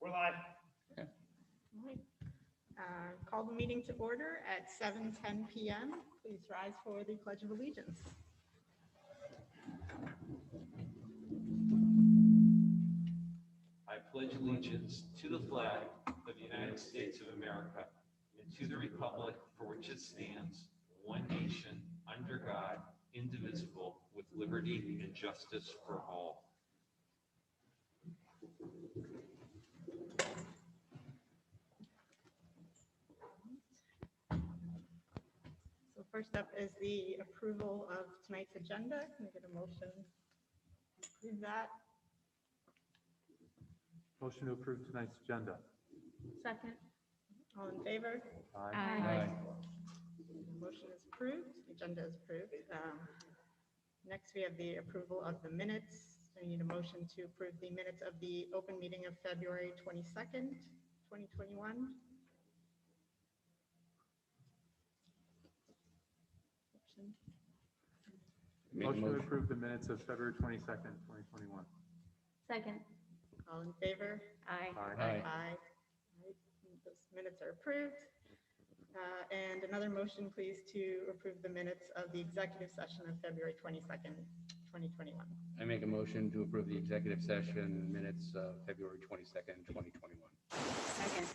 We're live. Okay. All right. Call the meeting to order at 7:10 p.m. Please rise for the Pledge of Allegiance. I pledge allegiance to the flag of the United States of America and to the republic for which it stands, one nation, under God, indivisible, with liberty and justice for all. So first up is the approval of tonight's agenda. Can I get a motion to approve that? Motion to approve tonight's agenda. Second. All in favor? Aye. The motion is approved. The agenda is approved. Next, we have the approval of the minutes. I need a motion to approve the minutes of the open meeting of February 22nd, 2021. Motion to approve the minutes of February 22nd, 2021. Second. All in favor? Aye. Aye. Aye. Right, those minutes are approved. And another motion, please, to approve the minutes of the executive session of February 22nd, 2021. I make a motion to approve the executive session minutes of February 22nd, 2021. Second.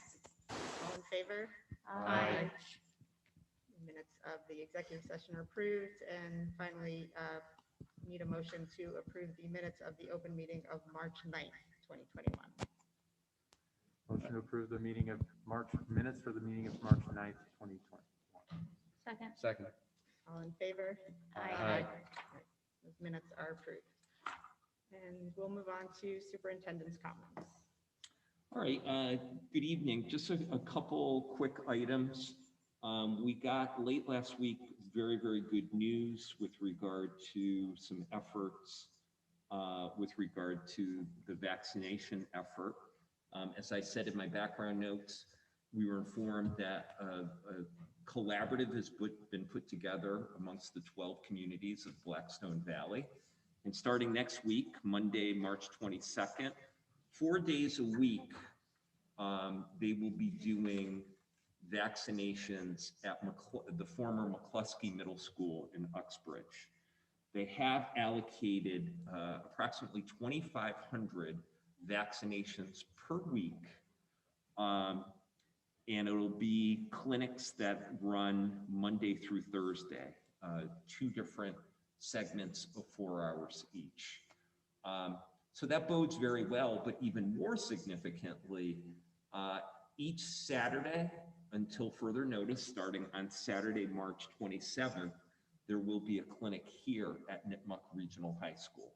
All in favor? Aye. Minutes of the executive session are approved. And finally, need a motion to approve the minutes of the open meeting of March 9th, 2021. Motion to approve the meeting of minutes for the meeting of March 9th, 2021. Second. Second. All in favor? Aye. Right, those minutes are approved. And we'll move on to superintendent's comments. All right, good evening. Just a couple quick items. We got late last week very, very good news with regard to some efforts with regard to the vaccination effort. As I said in my background notes, we were informed that a collaborative has been put together amongst the 12 communities of Blackstone Valley. And starting next week, Monday, March 22nd, 4 days a week, they will be doing vaccinations at the former McCluskey Middle School in Uxbridge. They have allocated approximately 2,500 vaccinations per week. And it'll be clinics that run Monday through Thursday, 2 different segments of 4 hours each. So that bodes very well, but even more significantly, each Saturday, until further notice, starting on Saturday, March 27th, there will be a clinic here at Nipmuc Regional High School.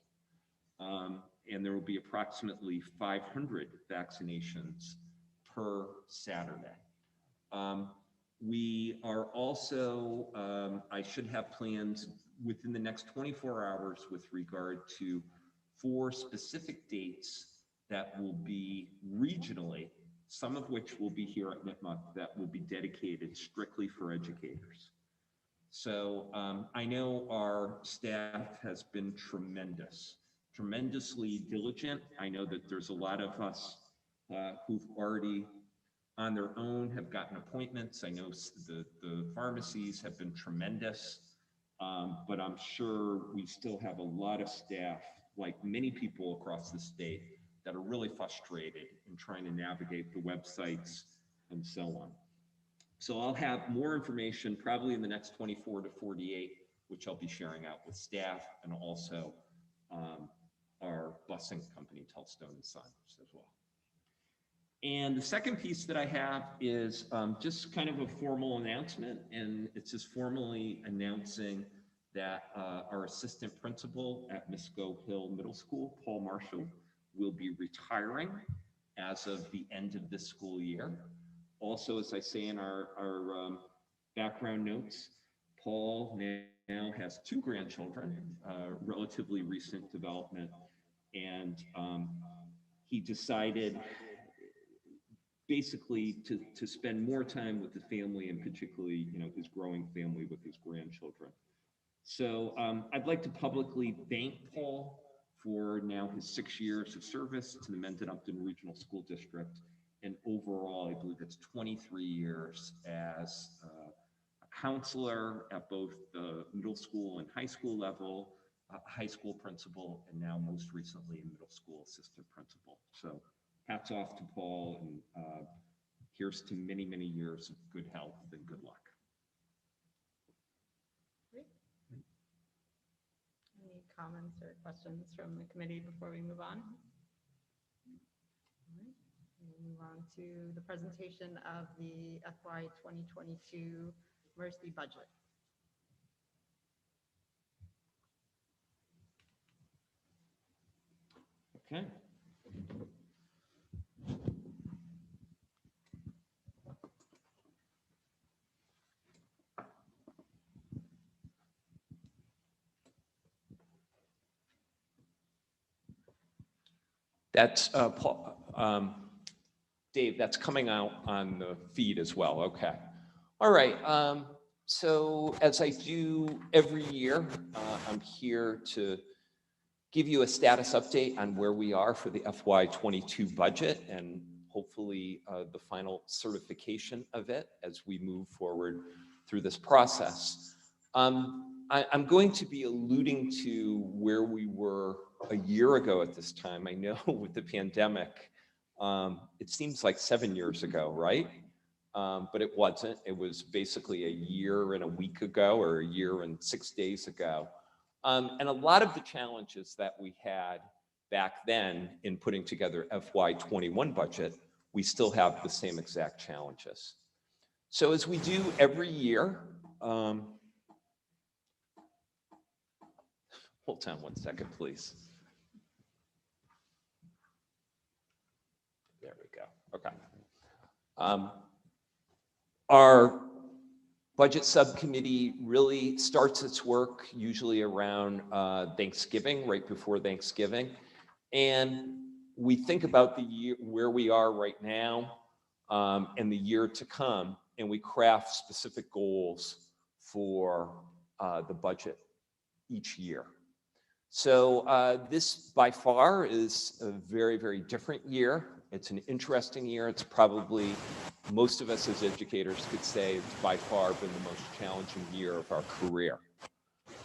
And there will be approximately 500 vaccinations per Saturday. We are also, I should have plans within the next 24 hours with regard to 4 specific dates that will be regionally, some of which will be here at Nipmuc, that will be dedicated strictly for educators. So I know our staff has been tremendously diligent. I know that there's a lot of us who've already on their own have gotten appointments. I know the pharmacies have been tremendous, but I'm sure we still have a lot of staff, like many people across the state, that are really frustrated in trying to navigate the websites and so on. So I'll have more information probably in the next 24 to 48, which I'll be sharing out with staff and also our busing company, Telstone and Sons, as well. And the second piece that I have is just kind of a formal announcement, and it's just formally announcing that our assistant principal at Misco Hill Middle School, Paul Marshall, will be retiring as of the end of this school year. Also, as I say in our background notes, Paul now has 2 grandchildren, relatively recent development, and he decided basically to spend more time with the family, and particularly, his growing family with his grandchildren. So I'd like to publicly thank Paul for now his 6 years of service to the Mendon-Upton Regional School District. And overall, I believe it's 23 years as a counselor at both the middle school and high school level, high school principal, and now most recently a middle school assistant principal. So hats off to Paul, and here's to many, many years of good health and good luck. Great. Any comments or questions from the committee before we move on? All right. We'll move on to the presentation of the FY2022 MURSD budget. Okay. That's Paul, Dave, that's coming out on the feed as well. Okay. All right. So as I do every year, I'm here to give you a status update on where we are for the FY22 budget and hopefully the final certification of it as we move forward through this process. I'm going to be alluding to where we were a year ago at this time. I know with the pandemic, it seems like 7 years ago, right? But it wasn't. It was basically a year and a week ago, or a year and 6 days ago. And a lot of the challenges that we had back then in putting together FY21 budget, we still have the same exact challenges. So as we do every year, hold on 1 second, please. There we go. Okay. Our budget subcommittee really starts its work usually around Thanksgiving, right before Thanksgiving. And we think about the year, where we are right now, and the year to come, and we craft specific goals for the budget each year. So this by far is a very, very different year. It's an interesting year. It's probably, most of us as educators could say it's by far been the most challenging year of our career.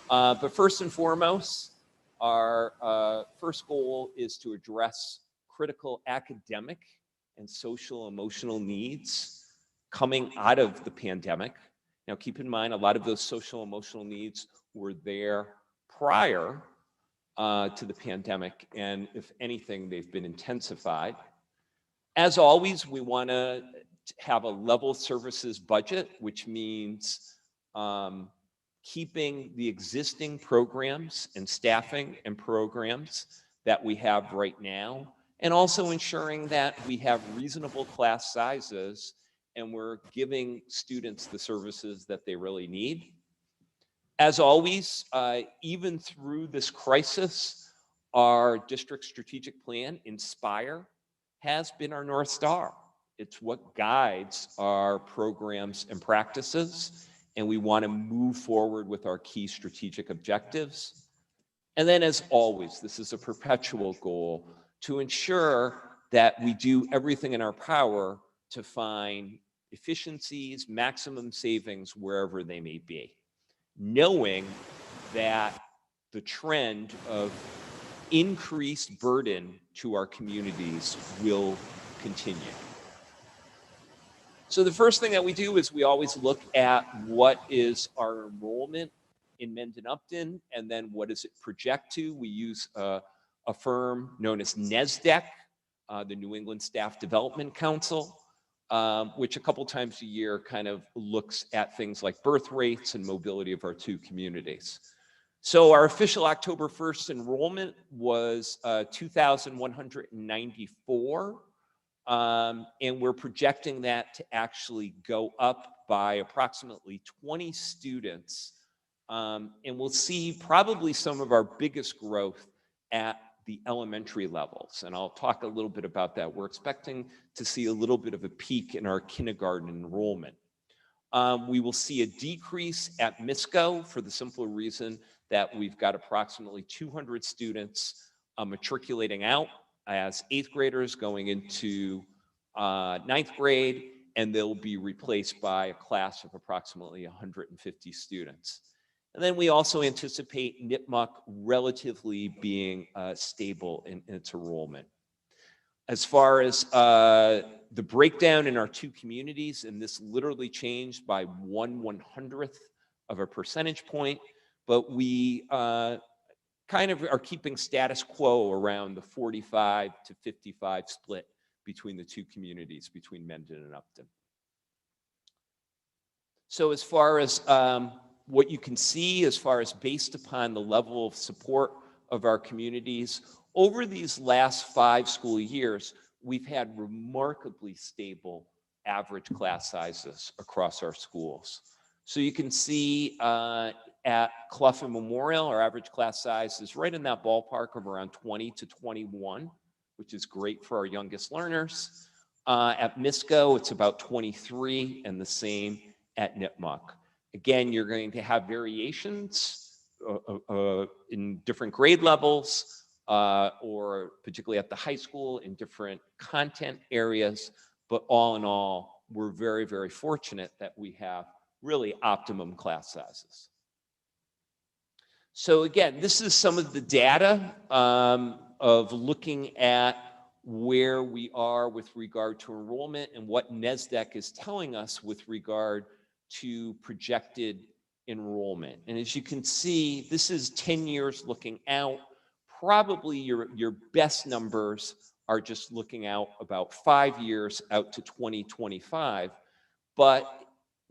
But first and foremost, our first goal is to address critical academic and social emotional needs coming out of the pandemic. Now keep in mind, a lot of those social emotional needs were there prior to the pandemic, and if anything, they've been intensified. As always, we want to have a level services budget, which means keeping the existing programs and staffing and programs that we have right now, and also ensuring that we have reasonable class sizes and we're giving students the services that they really need. As always, even through this crisis, our district strategic plan, Inspire, has been our North Star. It's what guides our programs and practices, and we want to move forward with our key strategic objectives. And then, as always, this is a perpetual goal to ensure that we do everything in our power to find efficiencies, maximum savings wherever they may be, knowing that the trend of increased burden to our communities will continue. So the first thing that we do is we always look at what is our enrollment in Mendon-Upton, and then what does it project to. We use a firm known as NESDEC, the New England Staff Development Council, which a couple times a year kind of looks at things like birth rates and mobility of our two communities. So our official October 1st enrollment was 2,194. And we're projecting that to actually go up by approximately 20 students. And we'll see probably some of our biggest growth at the elementary levels. And I'll talk a little bit about that. We're expecting to see a little bit of a peak in our kindergarten enrollment. We will see a decrease at MISCO for the simple reason that we've got approximately 200 students matriculating out as 8th graders going into 9th grade, and they'll be replaced by a class of approximately 150 students. And then we also anticipate Nipmuc relatively being stable in its enrollment. As far as the breakdown in our two communities, and this literally changed by 1/100th of a percentage point, but we kind of are keeping status quo around the 45 to 55 split between the two communities, between Mendon and Upton. So as far as what you can see, as far as based upon the level of support of our communities, over these last 5 school years, we've had remarkably stable average class sizes across our schools. So you can see at Clough and Memorial, our average class size is right in that ballpark of around 20 to 21, which is great for our youngest learners. At Misco, it's about 23, and the same at Nipmuc. Again, you're going to have variations in different grade levels, or particularly at the high school in different content areas. But all in all, we're very, very fortunate that we have really optimum class sizes. So again, this is some of the data of looking at where we are with regard to enrollment and what NESDEC is telling us with regard to projected enrollment. And as you can see, this is 10 years looking out. Probably your best numbers are just looking out about 5 years out to 2025. But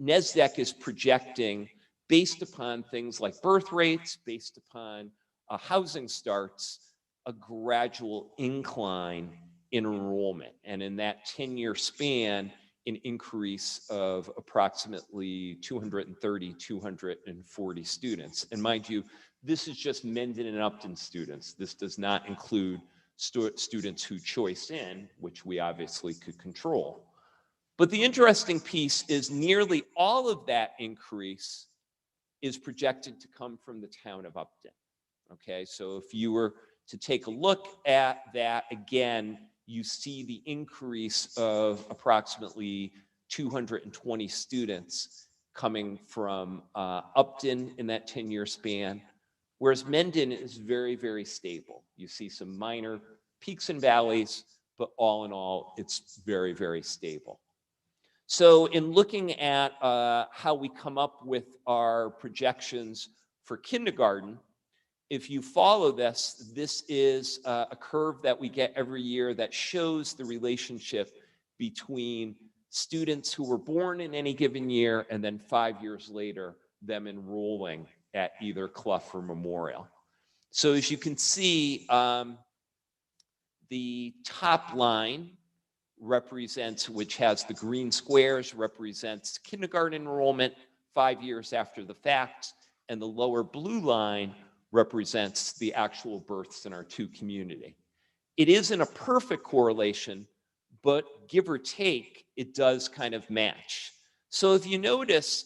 NESDEC is projecting, based upon things like birth rates, based upon housing starts, a gradual incline in enrollment. And in that 10-year span, an increase of approximately 230, 240 students. And mind you, this is just Mendon and Upton students. This does not include students who choice in, which we obviously could control. But the interesting piece is nearly all of that increase is projected to come from the town of Upton. Okay, so if you were to take a look at that again, you see the increase of approximately 220 students coming from Upton in that 10-year span, whereas Mendon is very, very stable. You see some minor peaks and valleys, but all in all, it's very, very stable. So in looking at how we come up with our projections for kindergarten, if you follow this, this is a curve that we get every year that shows the relationship between students who were born in any given year and then 5 years later, them enrolling at either Clough or Memorial. So as you can see, the top line represents, which has the green squares, represents kindergarten enrollment 5 years after the fact, and the lower blue line represents the actual births in our two community. It isn't a perfect correlation, but give or take, it does kind of match. So if you notice,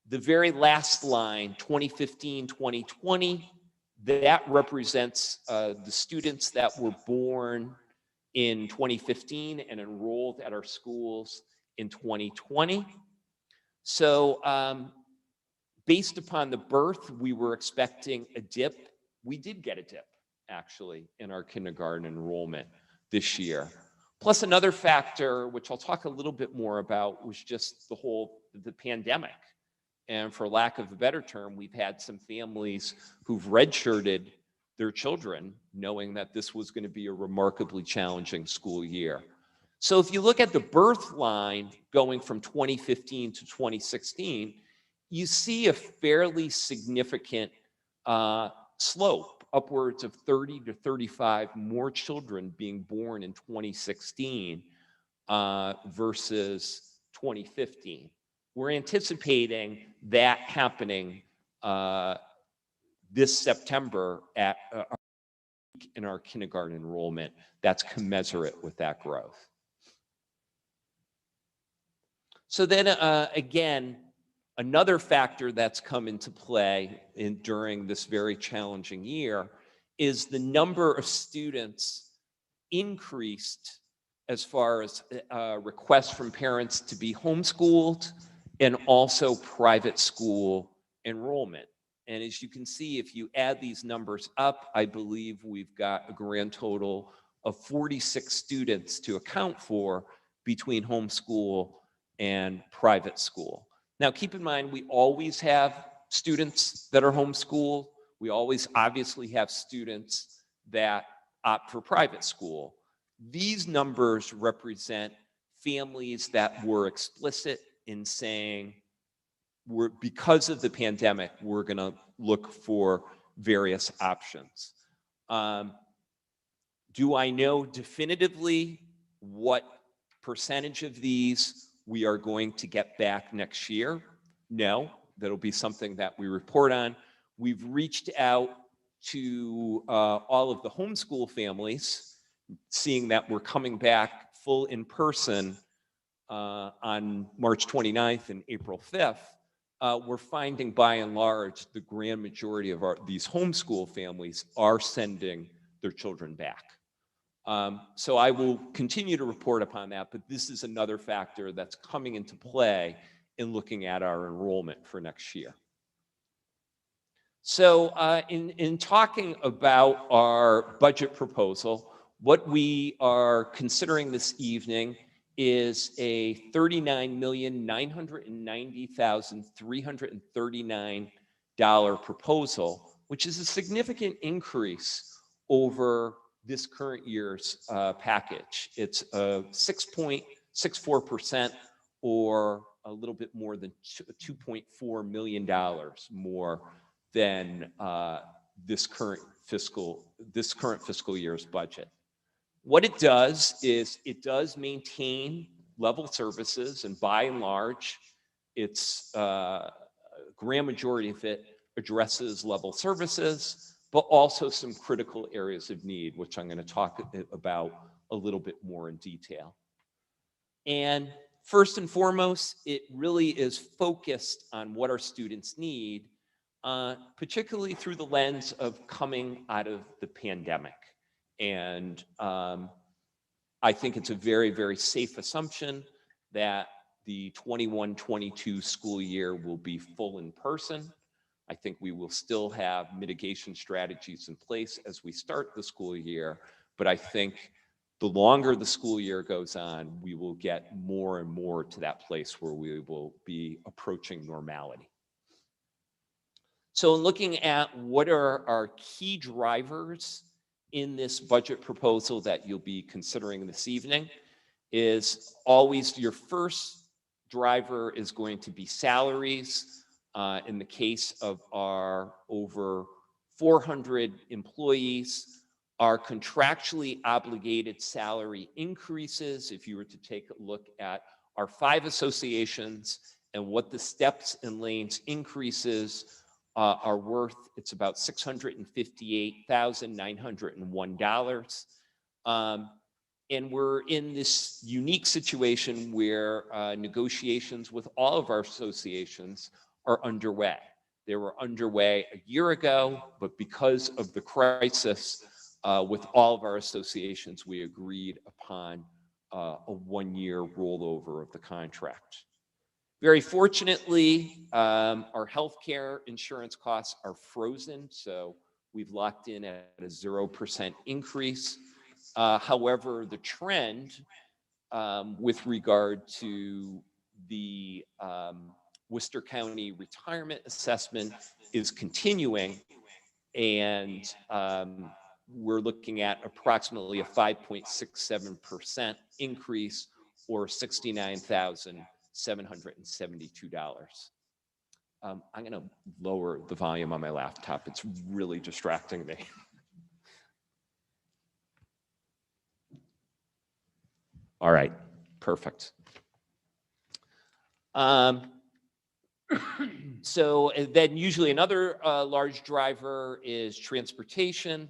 the very last line, 2015, 2020, that represents the students that were born in 2015 and enrolled at our schools in 2020. So based upon the birth, we were expecting a dip. We did get a dip, actually, in our kindergarten enrollment this year. Plus another factor, which I'll talk a little bit more about, was just the pandemic. And for lack of a better term, we've had some families who've redshirted their children, knowing that this was going to be a remarkably challenging school year. So if you look at the birth line going from 2015 to 2016, you see a fairly significant slope, upwards of 30 to 35 more children being born in 2016 versus 2015. We're anticipating that happening this September at in our kindergarten enrollment that's commensurate with that growth. So then again, another factor that's come into play during this very challenging year is the number of students increased as far as requests from parents to be homeschooled and also private school enrollment. And as you can see, if you add these numbers up, I believe we've got a grand total of 46 students to account for between homeschool and private school. Now, keep in mind, we always have students that are homeschooled. We always obviously have students that opt for private school. These numbers represent families that were explicit in saying, because of the pandemic, we're going to look for various options. Do I know definitively what percentage of these we are going to get back next year? No, that'll be something that we report on. We've reached out to all of the homeschool families, seeing that we're coming back full in person on March 29th and April 5th. We're finding by and large the grand majority of these homeschool families are sending their children back. So I will continue to report upon that, but this is another factor that's coming into play in looking at our enrollment for next year. So in talking about our budget proposal, what we are considering this evening is a $39,990,339 proposal, which is a significant increase over this current year's package. It's 6.64% or a little bit more than $2.4 million more than this current fiscal year's budget. What it does is it does maintain level services, and by and large, its grand majority of it addresses level services, but also some critical areas of need, which I'm going to talk about a little bit more in detail. And first and foremost, it really is focused on what our students need, particularly through the lens of coming out of the pandemic. And I think it's a very, very safe assumption that the 21-22 school year will be full in person. I think we will still have mitigation strategies in place as we start the school year, but I think the longer the school year goes on, we will get more and more to that place where we will be approaching normality. So in looking at what are our key drivers in this budget proposal that you'll be considering this evening, is always your first driver is going to be salaries. In the case of our over 400 employees, our contractually obligated salary increases, if you were to take a look at our 5 associations and what the steps and lanes increases are worth, it's about $658,901. And we're in this unique situation where negotiations with all of our associations are underway. They were underway a year ago, but because of the crisis with all of our associations, we agreed upon a 1-year rollover of the contract. Very fortunately, our healthcare insurance costs are frozen, so we've locked in at a 0% increase. However, the trend with regard to the Worcester County retirement assessment is continuing, and we're looking at approximately a 5.67% increase, or $69,772. I'm going to lower the volume on my laptop. It's really distracting me. All right, perfect. So then usually another large driver is transportation.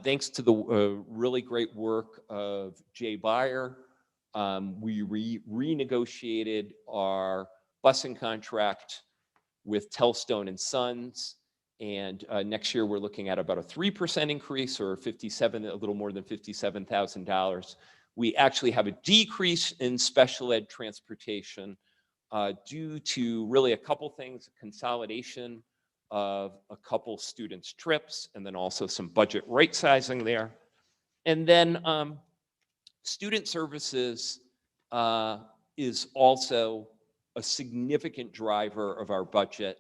Thanks to the really great work of Jay Beyer, we renegotiated our busing contract with Telstone and Sons, And next year, we're looking at about a 3% increase, or a little more than $57,000. We actually have a decrease in special ed transportation due to really a couple things: consolidation of a couple students' trips, and then also some budget right sizing there. And then student services is also a significant driver of our budget.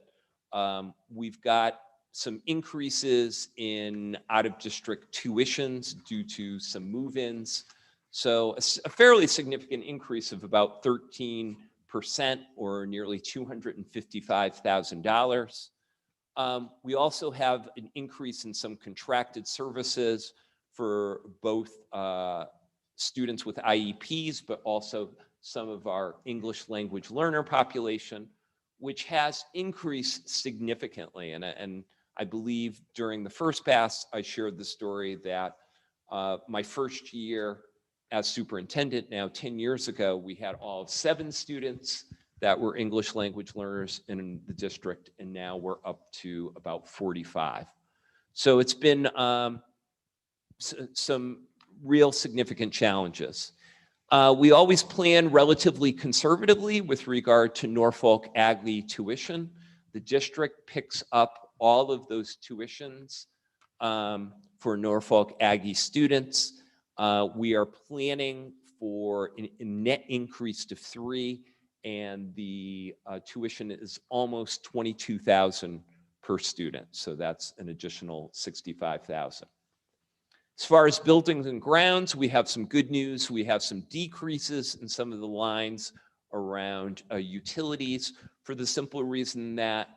We've got some increases in out-of-district tuitions due to some move-ins. So a fairly significant increase of about 13%, or nearly $255,000. We also have an increase in some contracted services for both students with IEPs, but also some of our English language learner population, which has increased significantly. And I believe during the first pass, I shared the story that my first year as superintendent, now 10 years ago, we had all 7 students that were English language learners in the district, and now we're up to about 45. So it's been some real significant challenges. We always plan relatively conservatively with regard to Norfolk Aggie tuition. The district picks up all of those tuitions for Norfolk Aggie students. We are planning for a net increase to 3, and the tuition is almost $22,000 per student. So that's an additional $65,000. As far as buildings and grounds, we have some good news. We have some decreases in some of the lines around utilities, for the simple reason that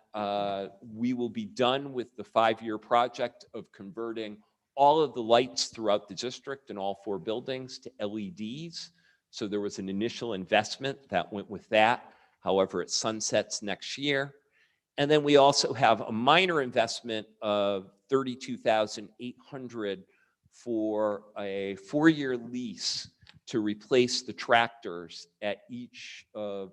we will be done with the 5-year project of converting all of the lights throughout the district in all 4 buildings to LEDs. So there was an initial investment that went with that. However, it sunsets next year. And then we also have a minor investment of $32,800 for a 4-year lease to replace the tractors at each of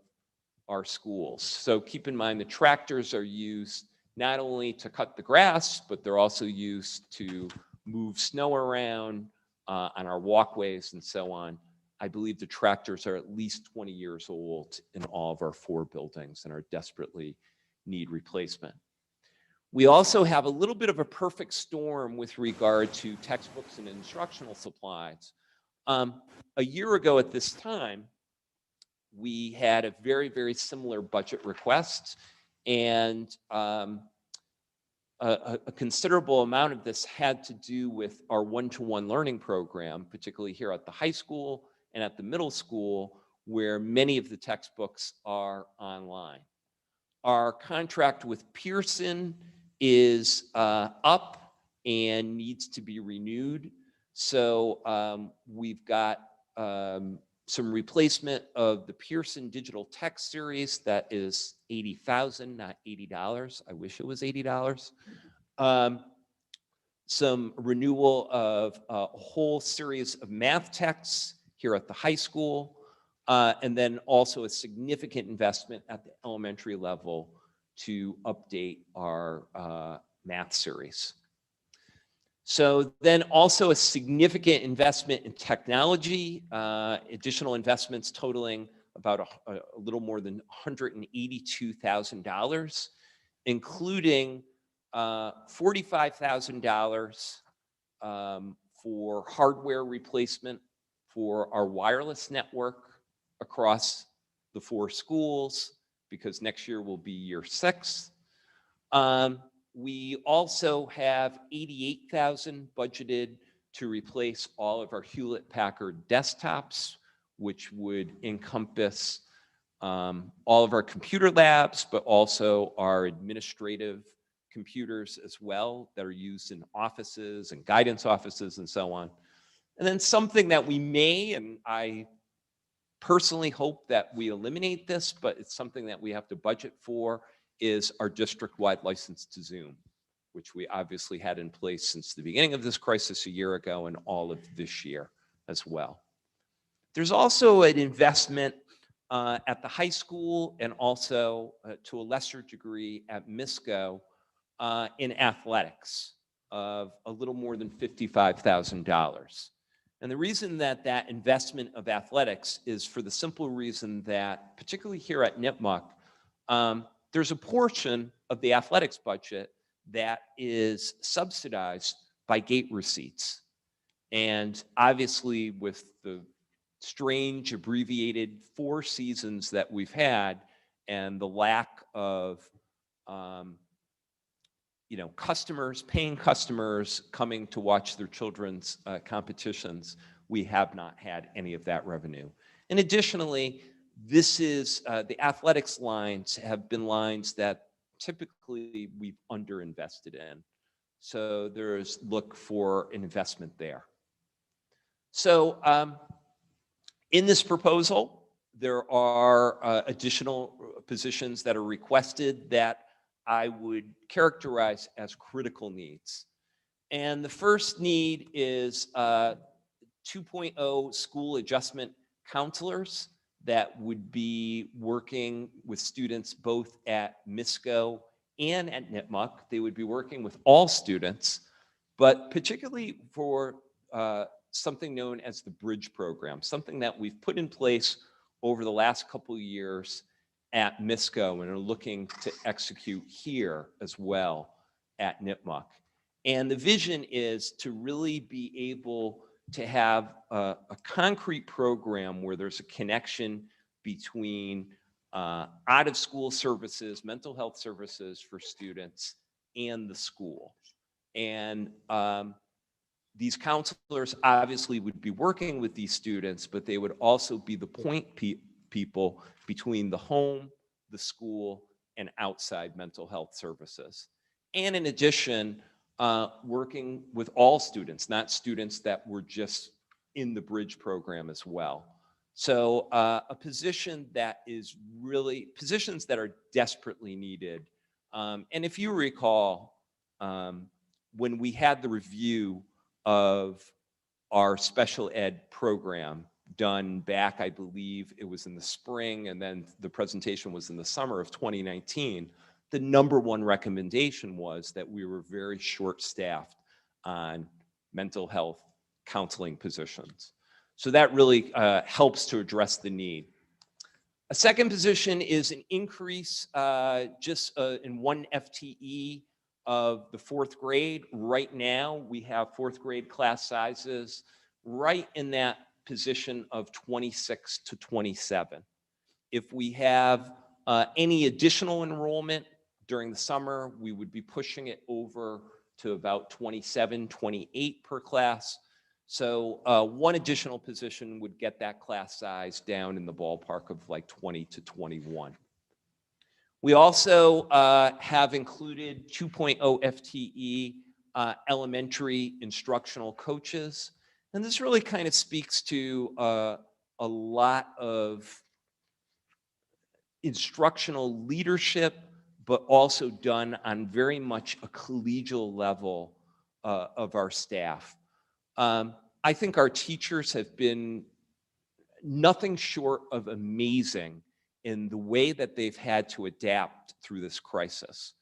our schools. So keep in mind, the tractors are used not only to cut the grass, but they're also used to move snow around on our walkways and so on. I believe the tractors are at least 20 years old in all of our 4 buildings and are desperately need replacement. We also have a little bit of a perfect storm with regard to textbooks and instructional supplies. A year ago at this time, we had a very, very similar budget request, and a considerable amount of this had to do with our one-to-one learning program, particularly here at the high school and at the middle school, where many of the textbooks are online. Our contract with Pearson is up and needs to be renewed. So we've got some replacement of the Pearson digital text series that is $80,000, not $80. I wish it was $80. Some renewal of a whole series of math texts here at the high school, and then also a significant investment at the elementary level to update our math series. So then also a significant investment in technology, additional investments totaling about a little more than $182,000, including $45,000 for hardware replacement for our wireless network across the 4 schools, because next year will be year 6. We also have $88,000 budgeted to replace all of our Hewlett-Packard desktops, which would encompass all of our computer labs, but also our administrative computers as well that are used in offices and guidance offices and so on. And then something that we may, and I personally hope that we eliminate this, but it's something that we have to budget for, is our district-wide license to Zoom, which we obviously had in place since the beginning of this crisis a year ago and all of this year as well. There's also an investment at the high school and also to a lesser degree at MISCO in athletics of a little more than $55,000. And the reason that that investment of athletics is for the simple reason that, particularly here at Nipmuc, there's a portion of the athletics budget that is subsidized by gate receipts. And obviously with the strange abbreviated 4 seasons that we've had and the lack of customers, paying customers coming to watch their children's competitions, we have not had any of that revenue. And additionally, this is, the athletics lines have been lines that typically we've underinvested in. So there's look for an investment there. So in this proposal, there are additional positions that are requested that I would characterize as critical needs. And the first need is 2.0 school adjustment counselors that would be working with students both at MISCO and at Nipmuc. They would be working with all students, but particularly for something known as the Bridge program, something that we've put in place over the last couple of years at MISCO and are looking to execute here as well at Nipmuc. And the vision is to really be able to have a concrete program where there's a connection between out-of-school services, mental health services for students, and the school. And these counselors obviously would be working with these students, but they would also be the point people between the home, the school, and outside mental health services. And in addition, working with all students, not students that were just in the Bridge program as well. So a position that is really, positions that are desperately needed. And if you recall, when we had the review of our special ed program done back, I believe it was in the spring, and then the presentation was in the summer of 2019, the #1 recommendation was that we were very short-staffed on mental health counseling positions. So that really helps to address the need. A second position is an increase just in 1 FTE of the 4th grade. Right now, we have 4th grade class sizes right in that position of 26 to 27. If we have any additional enrollment during the summer, we would be pushing it over to about 27, 28 per class. So 1 additional position would get that class size down in the ballpark of like 20 to 21. We also have included 2.0 FTE elementary instructional coaches. And this really kind of speaks to a lot of instructional leadership, but also done on very much a collegial level of our staff. I think our teachers have been nothing short of amazing in the way that they've had to adapt through this crisis.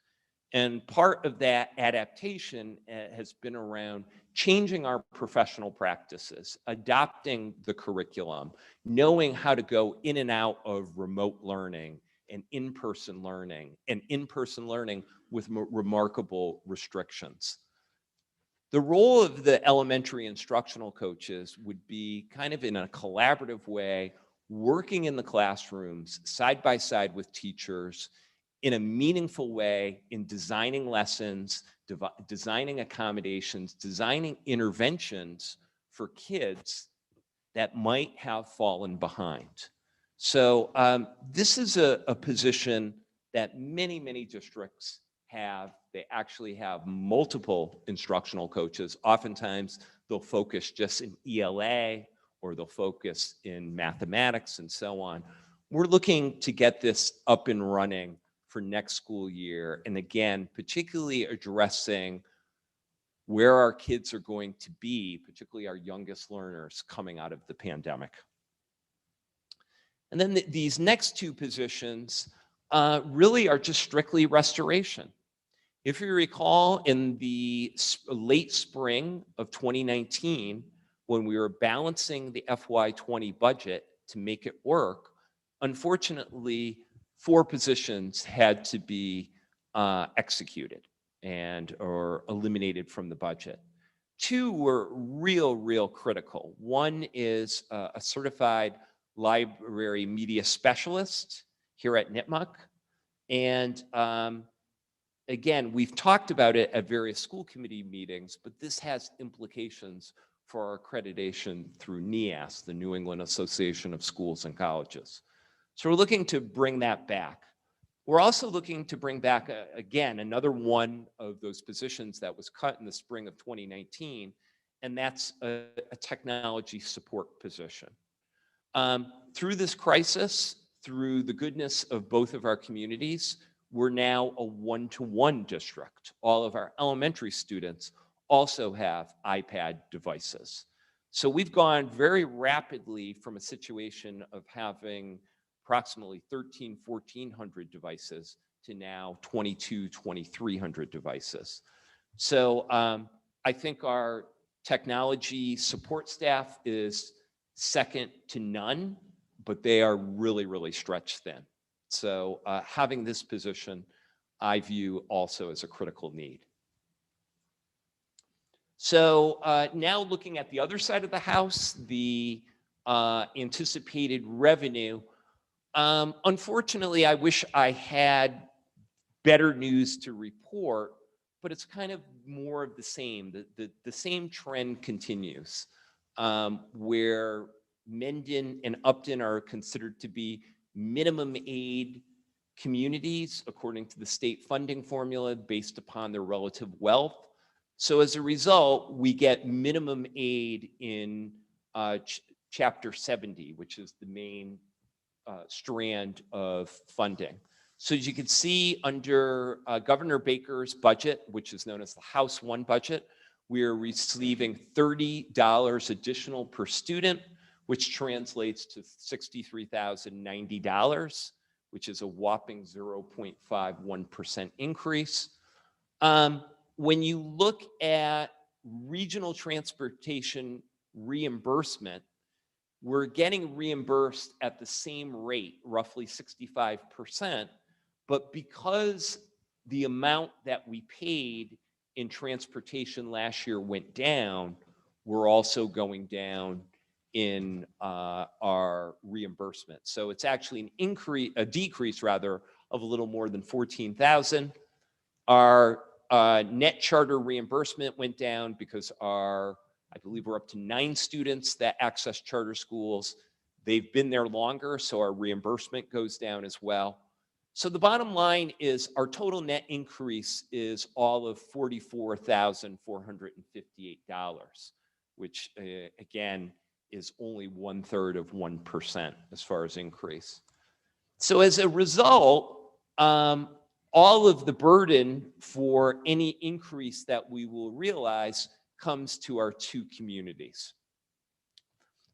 And part of that adaptation has been around changing our professional practices, adopting the curriculum, knowing how to go in and out of remote learning and in-person learning with remarkable restrictions. The role of the elementary instructional coaches would be kind of in a collaborative way, working in the classrooms side by side with teachers in a meaningful way in designing lessons, designing accommodations, designing interventions for kids that might have fallen behind. So this is a position that many, many districts have. They actually have multiple instructional coaches. Oftentimes they'll focus just in ELA, or they'll focus in mathematics and so on. We're looking to get this up and running for next school year. And again, particularly addressing where our kids are going to be, particularly our youngest learners coming out of the pandemic. And then these next 2 positions really are just strictly restoration. If you recall, in the late spring of 2019, when we were balancing the FY20 budget to make it work, unfortunately, 4 positions had to be executed or eliminated from the budget. 2 were real critical. One is a certified library media specialist here at Nipmuc. And again, we've talked about it at various school committee meetings, but this has implications for our accreditation through NEAS, the New England Association of Schools and Colleges. So we're looking to bring that back. We're also looking to bring back, again, another one of those positions that was cut in the spring of 2019, and that's a technology support position. Through this crisis, through the goodness of both of our communities, we're now a one-to-one district. All of our elementary students also have iPad devices. So we've gone very rapidly from a situation of having approximately 1,400 devices to now 2,300 devices. So I think our technology support staff is second to none, but they are really stretched thin. So having this position, I view also as a critical need. So now looking at the other side of the house, the anticipated revenue. Unfortunately, I wish I had better news to report, but it's kind of more of the same. The same trend continues, where Mendon and Upton are considered to be minimum aid communities according to the state funding formula based upon their relative wealth. So as a result, we get minimum aid in Chapter 70, which is the main strand of funding. So as you can see under Governor Baker's budget, which is known as the House 1 budget, we are receiving $30 additional per student, which translates to $63,090, which is a whopping 0.51% increase. When you look at regional transportation reimbursement, we're getting reimbursed at the same rate, roughly 65%, but because the amount that we paid in transportation last year went down, we're also going down in our reimbursement. So it's actually a decrease rather of a little more than 14,000. Our net charter reimbursement went down because I believe we're up to 9 students that access charter schools. They've been there longer, so our reimbursement goes down as well. So the bottom line is our total net increase is all of $44,458, which again is only 1/3 of 1% as far as increase. So as a result, all of the burden for any increase that we will realize comes to our 2 communities.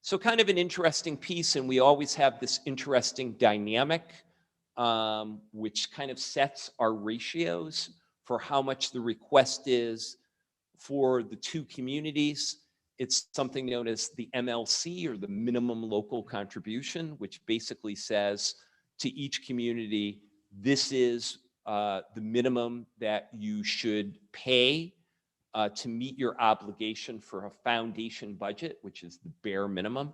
So kind of an interesting piece, and we always have this interesting dynamic, which kind of sets our ratios for how much the request is for the 2 communities. It's something known as the MLC, or the minimum local contribution, which basically says to each community, this is the minimum that you should pay to meet your obligation for a foundation budget, which is the bare minimum.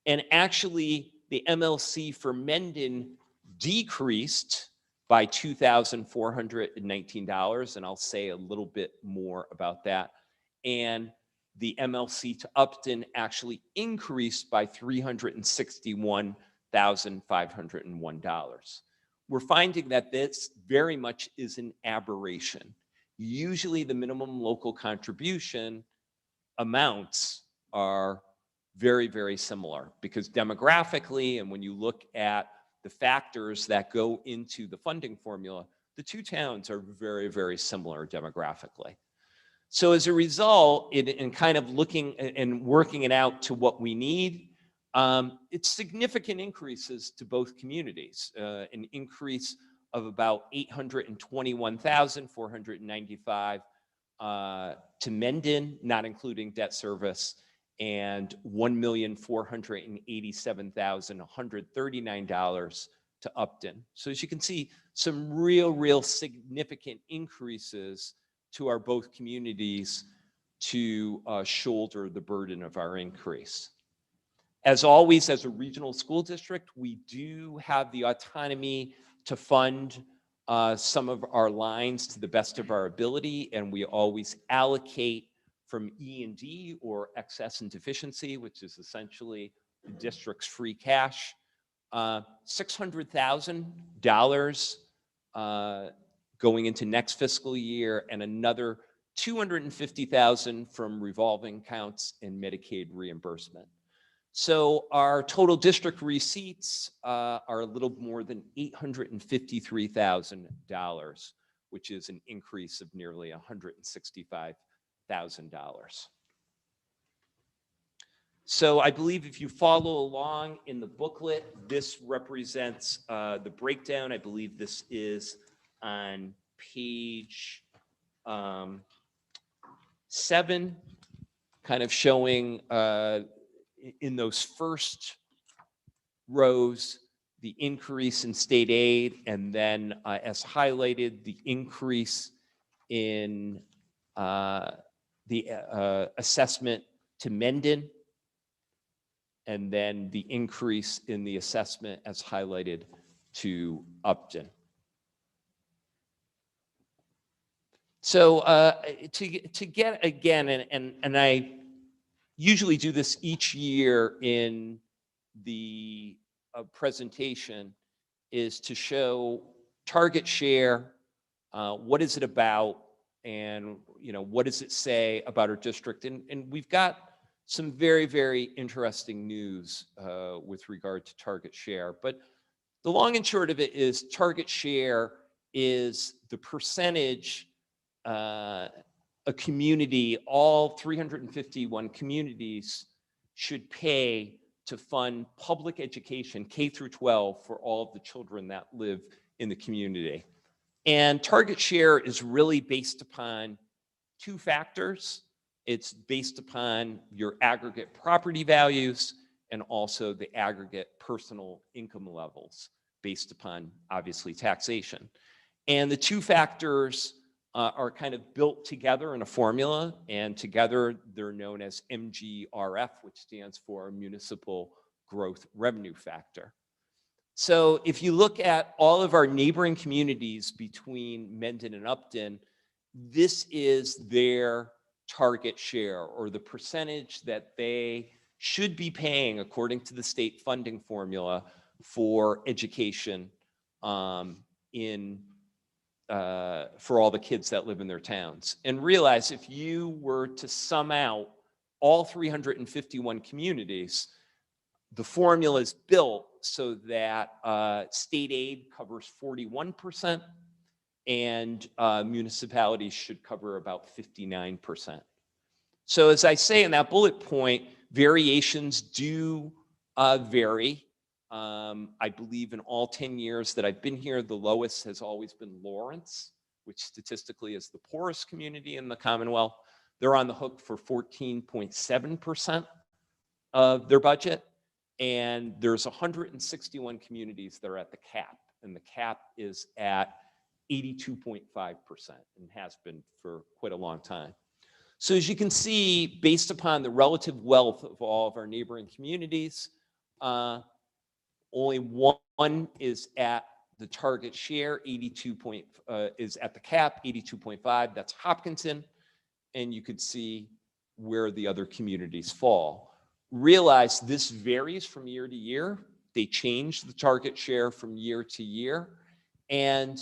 And actually, the MLC for Mendon decreased by $2,419, and I'll say a little bit more about that. And the MLC to Upton actually increased by $361,501. We're finding that this very much is an aberration. Usually the minimum local contribution amounts are very similar, because demographically, and when you look at the factors that go into the funding formula, the 2 towns are very similar demographically. So as a result, in kind of looking and working it out to what we need, it's significant increases to both communities, an increase of about 821,495 to Mendon, not including debt service, and $1,487,139 to Upton. So as you can see, some real significant increases to our both communities to shoulder the burden of our increase. As always, as a regional school district, we do have the autonomy to fund some of our lines to the best of our ability, and we always allocate from E&D, or excess and deficiency, which is essentially the district's free cash, $600,000 going into next fiscal year, and another $250,000 from revolving accounts and Medicaid reimbursement. So our total district receipts are a little more than $853,000, which is an increase of nearly $165,000. So I believe if you follow along in the booklet, this represents the breakdown. I believe this is on page 7, kind of showing in those first rows the increase in state aid, and then as highlighted, the increase in the assessment to Mendon, and then the increase in the assessment as highlighted to Upton. So to get, again, and I usually do this each year in the presentation, is to show target share, what is it about, and what does it say about our district. And we've got some very interesting news with regard to target share. But the long and short of it is target share is the percentage a community, all 351 communities, should pay to fund public education, K through 12, for all of the children that live in the community. And target share is really based upon 2 factors. It's based upon your aggregate property values and also the aggregate personal income levels based upon, obviously, taxation. And the 2 factors are kind of built together in a formula, and together they're known as MGRF, which stands for Municipal Growth Revenue Factor. So if you look at all of our neighboring communities between Mendon and Upton, this is their target share, or the percentage that they should be paying according to the state funding formula for education for all the kids that live in their towns. And realize, if you were to sum out all 351 communities, the formula is built so that state aid covers 41%, and municipalities should cover about 59%. So as I say in that bullet point, variations do vary. I believe in all 10 years that I've been here, the lowest has always been Lawrence, which statistically is the poorest community in the Commonwealth. They're on the hook for 14.7% of their budget. And there's 161 communities that are at the cap, and the cap is at 82.5% and has been for quite a long time. So as you can see, based upon the relative wealth of all of our neighboring communities, only one is at the target share, is at the cap, 82.5. That's Hopkinton, and you could see where the other communities fall. Realize this varies from year to year. They change the target share from year to year. And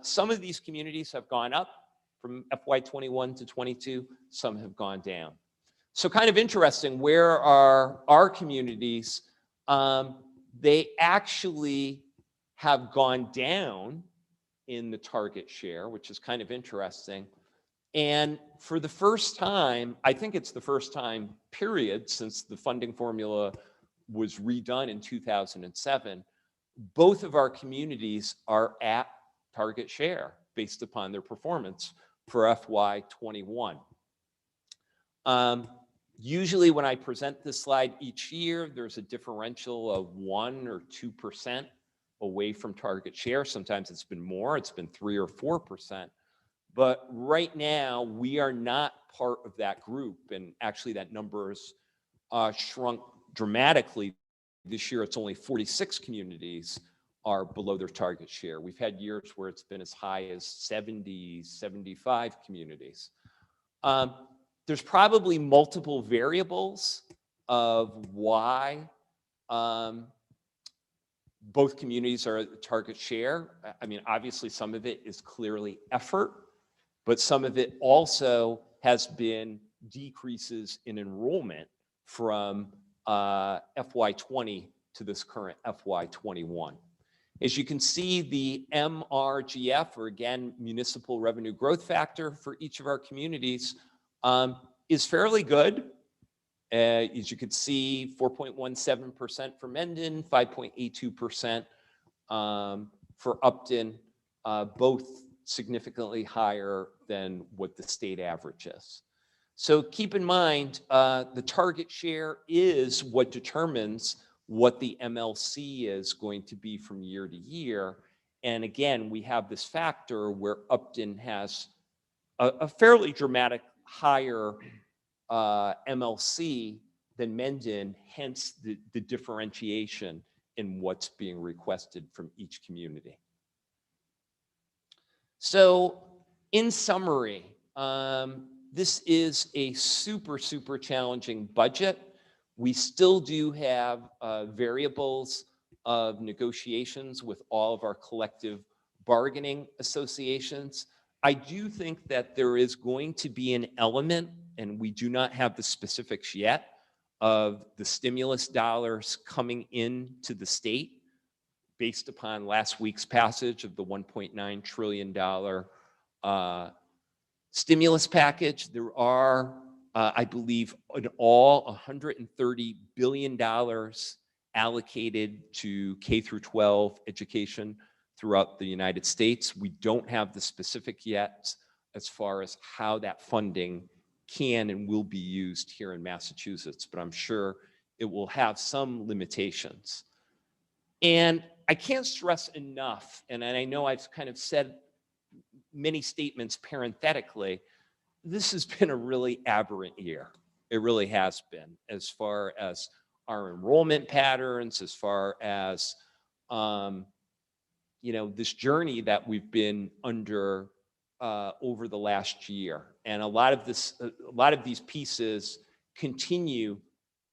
some of these communities have gone up from FY21 to 22. Some have gone down. So kind of interesting, where are our communities? They actually have gone down in the target share, which is kind of interesting. And for the first time, I think it's the first time, period, since the funding formula was redone in 2007, both of our communities are at target share based upon their performance for FY21. Usually when I present this slide each year, there's a differential of 1 or 2% away from target share. Sometimes it's been more, it's been 3 or 4%. But right now, we are not part of that group. And actually that number's shrunk dramatically. This year, it's only 46 communities are below their target share. We've had years where it's been as high as 70, 75 communities. There's probably multiple variables of why both communities are at the target share. I mean, obviously some of it is clearly effort, but some of it also has been decreases in enrollment from FY20 to this current FY21. As you can see, the MRGF, or again, municipal revenue growth factor for each of our communities is fairly good. As you can see, 4.17% for Mendon, 5.82% for Upton, both significantly higher than what the state average is. So keep in mind, the target share is what determines what the MLC is going to be from year to year. And again, we have this factor where Upton has a fairly dramatic higher MLC than Mendon, hence the differentiation in what's being requested from each community. So in summary, this is a super, super challenging budget. We still do have variables of negotiations with all of our collective bargaining associations. I do think that there is going to be an element, and we do not have the specifics yet, of the stimulus dollars coming into the state based upon last week's passage of the $1.9 trillion stimulus package. There are, I believe, in all $130 billion allocated to K through 12 education throughout the United States. We don't have the specific yet as far as how that funding can and will be used here in Massachusetts, but I'm sure it will have some limitations. And I can't stress enough, and I know I've kind of said many statements parenthetically, this has been a really aberrant year. It really has been, as far as our enrollment patterns, as far as you know, this journey that we've been under over the last year. And a lot of these pieces continue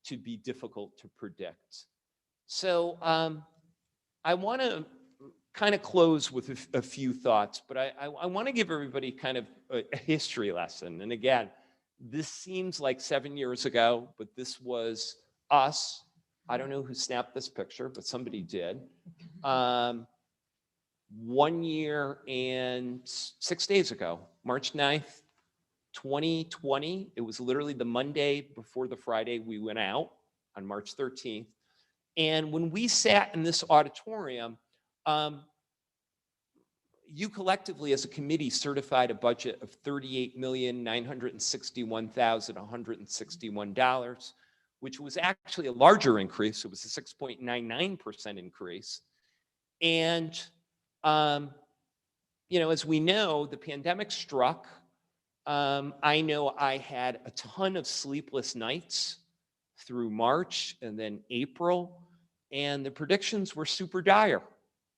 to be difficult to predict. So I want to kind of close with a few thoughts, but I want to give everybody kind of a history lesson. And again, this seems like 7 years ago, but this was us. I don't know who snapped this picture, but somebody did. 1 year and 6 days ago, March 9th, 2020. It was literally the Monday before the Friday we went out on March 13th. And when we sat in this auditorium, you collectively as a committee certified a budget of $38,961,161, which was actually a larger increase. It was a 6.99% increase. And you know, as we know, the pandemic struck. I know I had a ton of sleepless nights through March and then April, and the predictions were super dire.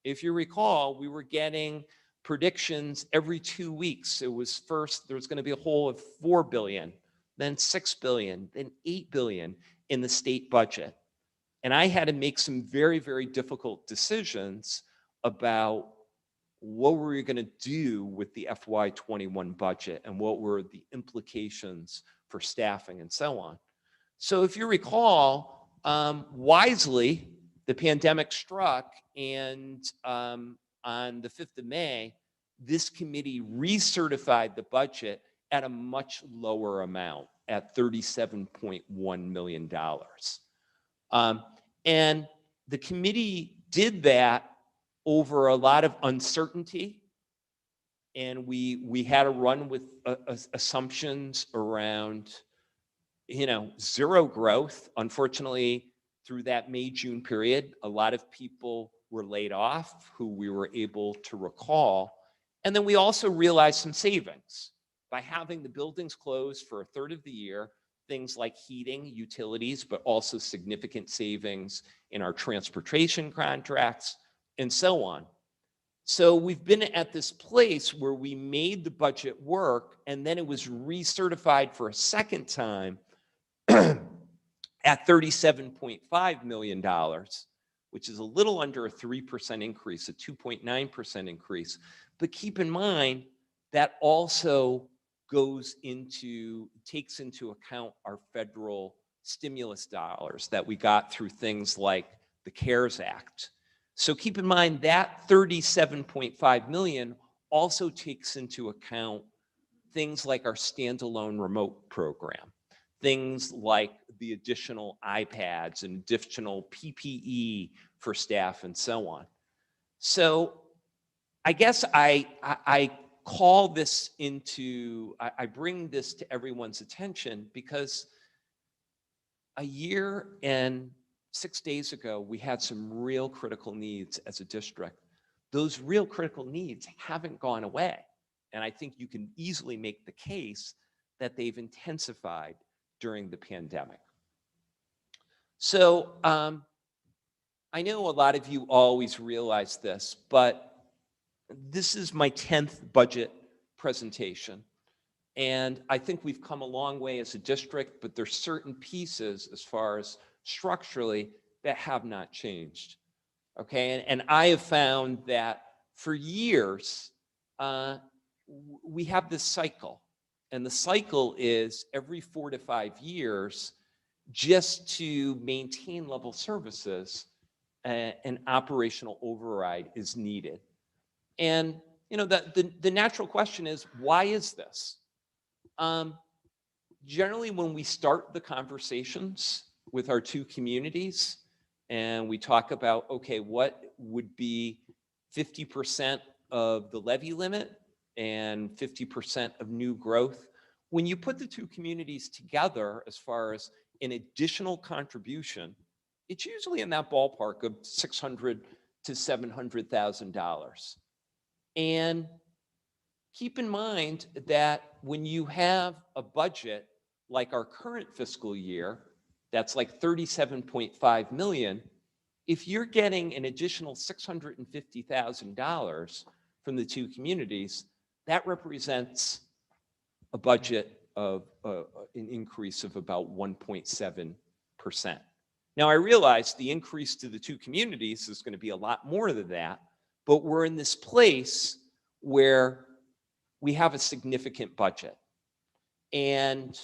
If you recall, we were getting predictions every 2 weeks. It was first, there was going to be a hole of $4 billion, then $6 billion, then $8 billion in the state budget. And I had to make some very, very difficult decisions about what were we going to do with the FY21 budget and what were the implications for staffing and so on. So if you recall, wisely, the pandemic struck, and on the 5th of May, this committee recertified the budget at a much lower amount, at $37.1 million. And the committee did that over a lot of uncertainty and we had to run with assumptions around, zero growth. Unfortunately, through that May-June period, a lot of people were laid off who we were able to recall. And then we also realized some savings by having the buildings closed for a third of the year, things like heating, utilities, but also significant savings in our transportation contracts and so on. So we've been at this place where we made the budget work, and then it was recertified for a second time at $37.5 million, which is a little under a 3% increase, a 2.9% increase. But keep in mind, that also takes into account our federal stimulus dollars that we got through things like the CARES Act. So keep in mind that $37.5 million also takes into account things like our standalone remote program, things like the additional iPads and additional PPE for staff and so on. So I guess I call this I bring this to everyone's attention because a year and 6 days ago, we had some real critical needs as a district. Those real critical needs haven't gone away. And I think you can easily make the case that they've intensified during the pandemic. So I know a lot of you always realize this, but this is my 10th budget presentation. And I think we've come a long way as a district, but there's certain pieces as far as structurally that have not changed. Okay, and I have found that for years, we have this cycle. And the cycle is every 4 to 5 years, just to maintain level services, an operational override is needed. And the natural question is, why is this? Generally, when we start the conversations with our two communities and we talk about, okay, what would be 50% of the levy limit and 50% of new growth, when you put the two communities together as far as an additional contribution, it's usually in that ballpark of $600,000 to $700,000. And keep in mind that when you have a budget like our current fiscal year, that's like $37.5 million, if you're getting an additional $650,000 from the two communities, that represents a budget of an increase of about 1.7%. Now, I realize the increase to the two communities is going to be a lot more than that, but we're in this place where we have a significant budget. And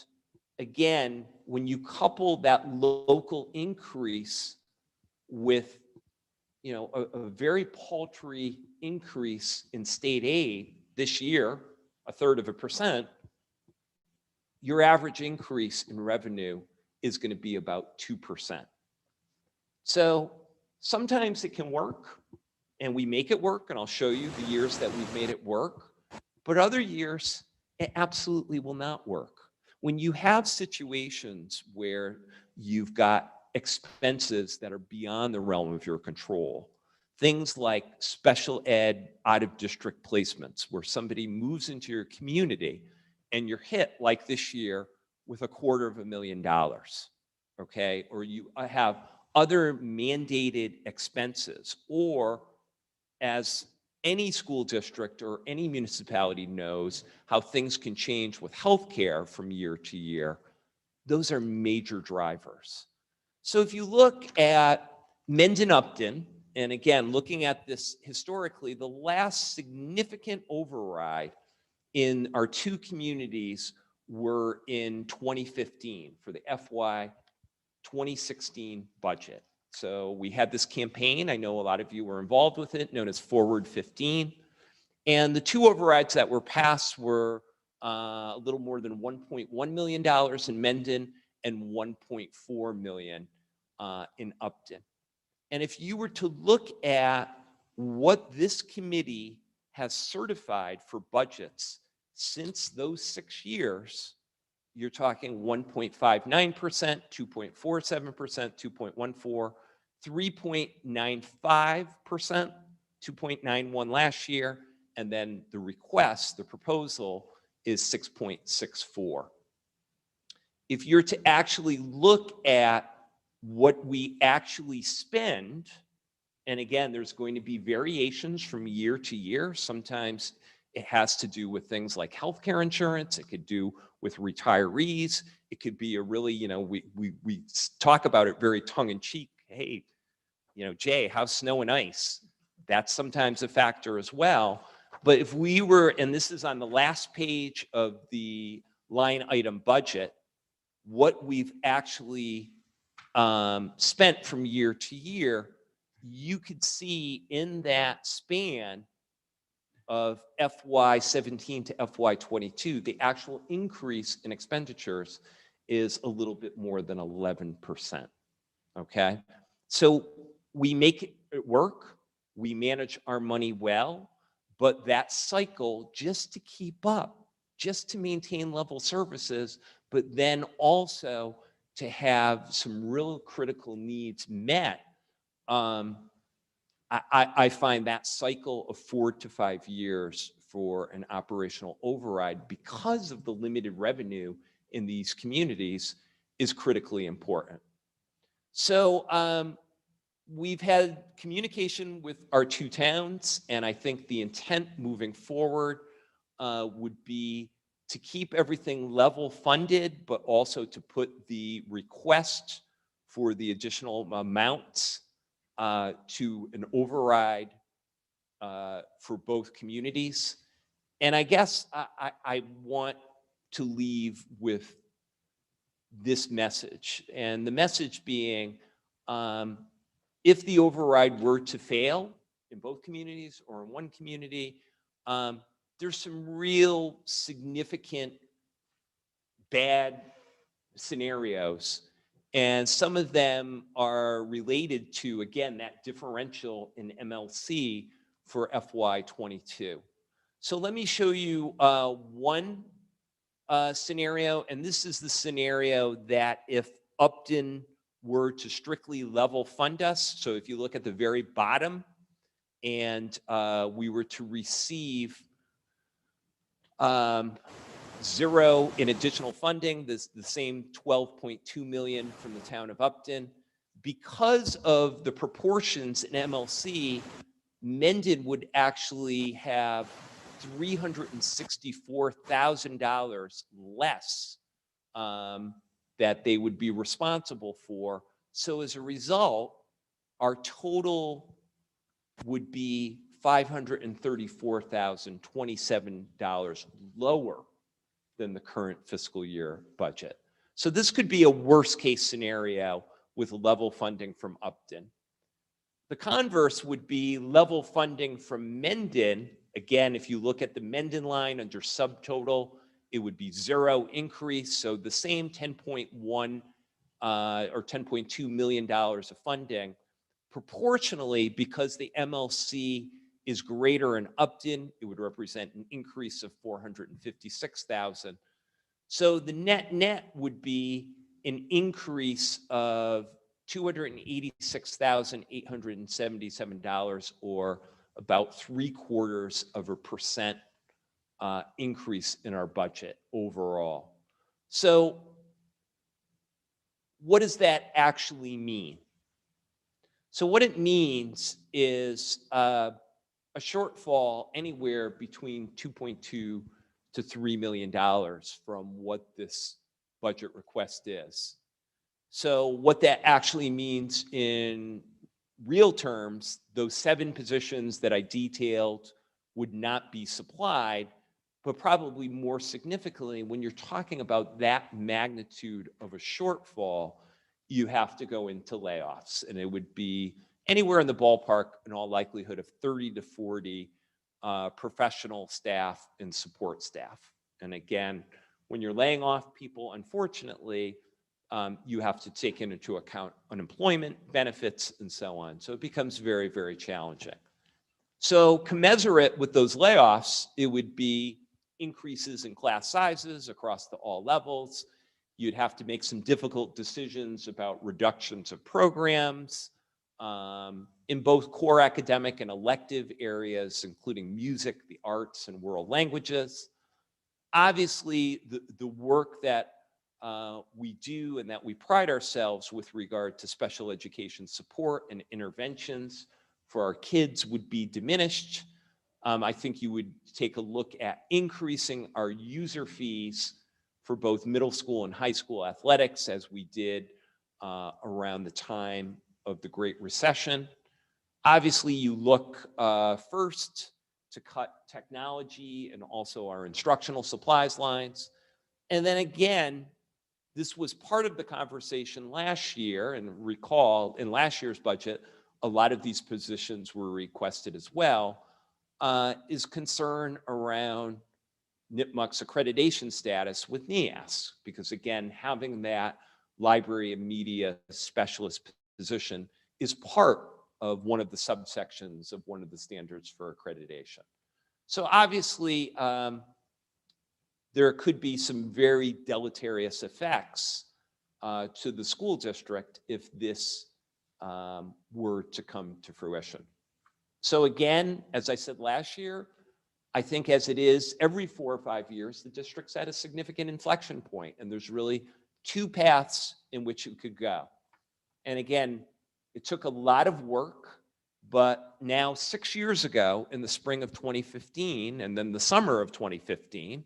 again, when you couple that local increase with a very paltry increase in state aid this year, 1/3%, your average increase in revenue is going to be about 2%. So sometimes it can work, and we make it work, and I'll show you the years that we've made it work. But other years, it absolutely will not work. When you have situations where you've got expenses that are beyond the realm of your control, things like special ed out-of-district placements, where somebody moves into your community and you're hit, like this year, with $250,000, okay? Or you have other mandated expenses, or as any school district or any municipality knows how things can change with healthcare from year to year, those are major drivers. So if you look at Mendon-Upton, and again, looking at this historically, the last significant override in our two communities were in 2015 for the FY 2016 budget. So we had this campaign, I know a lot of you were involved with it, known as Forward 15. And the two overrides that were passed were a little more than $1.1 million in Mendon and $1.4 million in Upton. And if you were to look at what this committee has certified for budgets since those 6 years, you're talking 1.59%, 2.47%, 2.14%, 3.95%, 2.91 last year, and then the request, the proposal, is 6.64. If you're to actually look at what we actually spend, and again, there's going to be variations from year to year. Sometimes it has to do with things like healthcare insurance. It could do with retirees. It could be a really, we talk about it very tongue in cheek. Hey, Jay, how's snow and ice? That's sometimes a factor as well. But if we were, and this is on the last page of the line item budget, what we've actually spent from year to year, you could see in that span of FY17 to FY22, the actual increase in expenditures is a little bit more than 11%, okay? So we make it work, we manage our money well, but that cycle, just to keep up, just to maintain level services, but then also to have some real critical needs met, I find that cycle of 4 to 5 years for an operational override, because of the limited revenue in these communities, is critically important. So we've had communication with our 2 towns, and I think the intent moving forward would be to keep everything level funded, but also to put the request for the additional amounts to an override for both communities. And I guess I want to leave with this message, and the message being, if the override were to fail in both communities or in one community, there's some real significant bad scenarios. And some of them are related to, again, that differential in MLC for FY22. So let me show you one scenario, and this is the scenario that if Upton were to strictly level fund us, so if you look at the very bottom, and we were to receive 0 in additional funding, the same 12.2 million from the town of Upton. Because of the proportions in MLC, Mendon would actually have $364,000 less that they would be responsible for. So as a result, our total would be $534,027 lower than the current fiscal year budget. So this could be a worst case scenario with level funding from Upton. The converse would be level funding from Mendon. Again, if you look at the Mendon line under subtotal, it would be 0 increase. So the same 10.1 or $10.2 million of funding. Proportionally, because the MLC is greater in Upton, it would represent an increase of $456,000. So the net would be an increase of $286,877, or about 0.75% increase in our budget overall. So what does that actually mean? So what it means is a shortfall anywhere between $2.2 to $3 million from what this budget request is. So what that actually means in real terms, those 7 positions that I detailed would not be supplied, but probably more significantly, when you're talking about that magnitude of a shortfall, you have to go into layoffs, and it would be anywhere in the ballpark, in all likelihood, of 30 to 40 professional staff and support staff. And again, when you're laying off people, unfortunately, you have to take into account unemployment benefits and so on. So it becomes very, very challenging. So commensurate with those layoffs, it would be increases in class sizes across all levels. You'd have to make some difficult decisions about reductions of programs in both core academic and elective areas, including music, the arts, and world languages. Obviously, the work that we do and that we pride ourselves with regard to special education support and interventions for our kids would be diminished. I think you would take a look at increasing our user fees for both middle school and high school athletics, as we did around the time of the Great Recession. Obviously, you look first to cut technology and also our instructional supplies lines. And then again, this was part of the conversation last year, and recall in last year's budget, a lot of these positions were requested as well, is concern around NIPMUC's accreditation status with NEAS, because again, having that library and media specialist position is part of one of the subsections of one of the standards for accreditation. So obviously, there could be some very deleterious effects to the school district if this were to come to fruition. So again, as I said last year, I think as it is every 4 or 5 years, the district's at a significant inflection point, and there's really two paths in which it could go. And again, it took a lot of work, but now 6 years ago in the spring of 2015, and then the summer of 2015,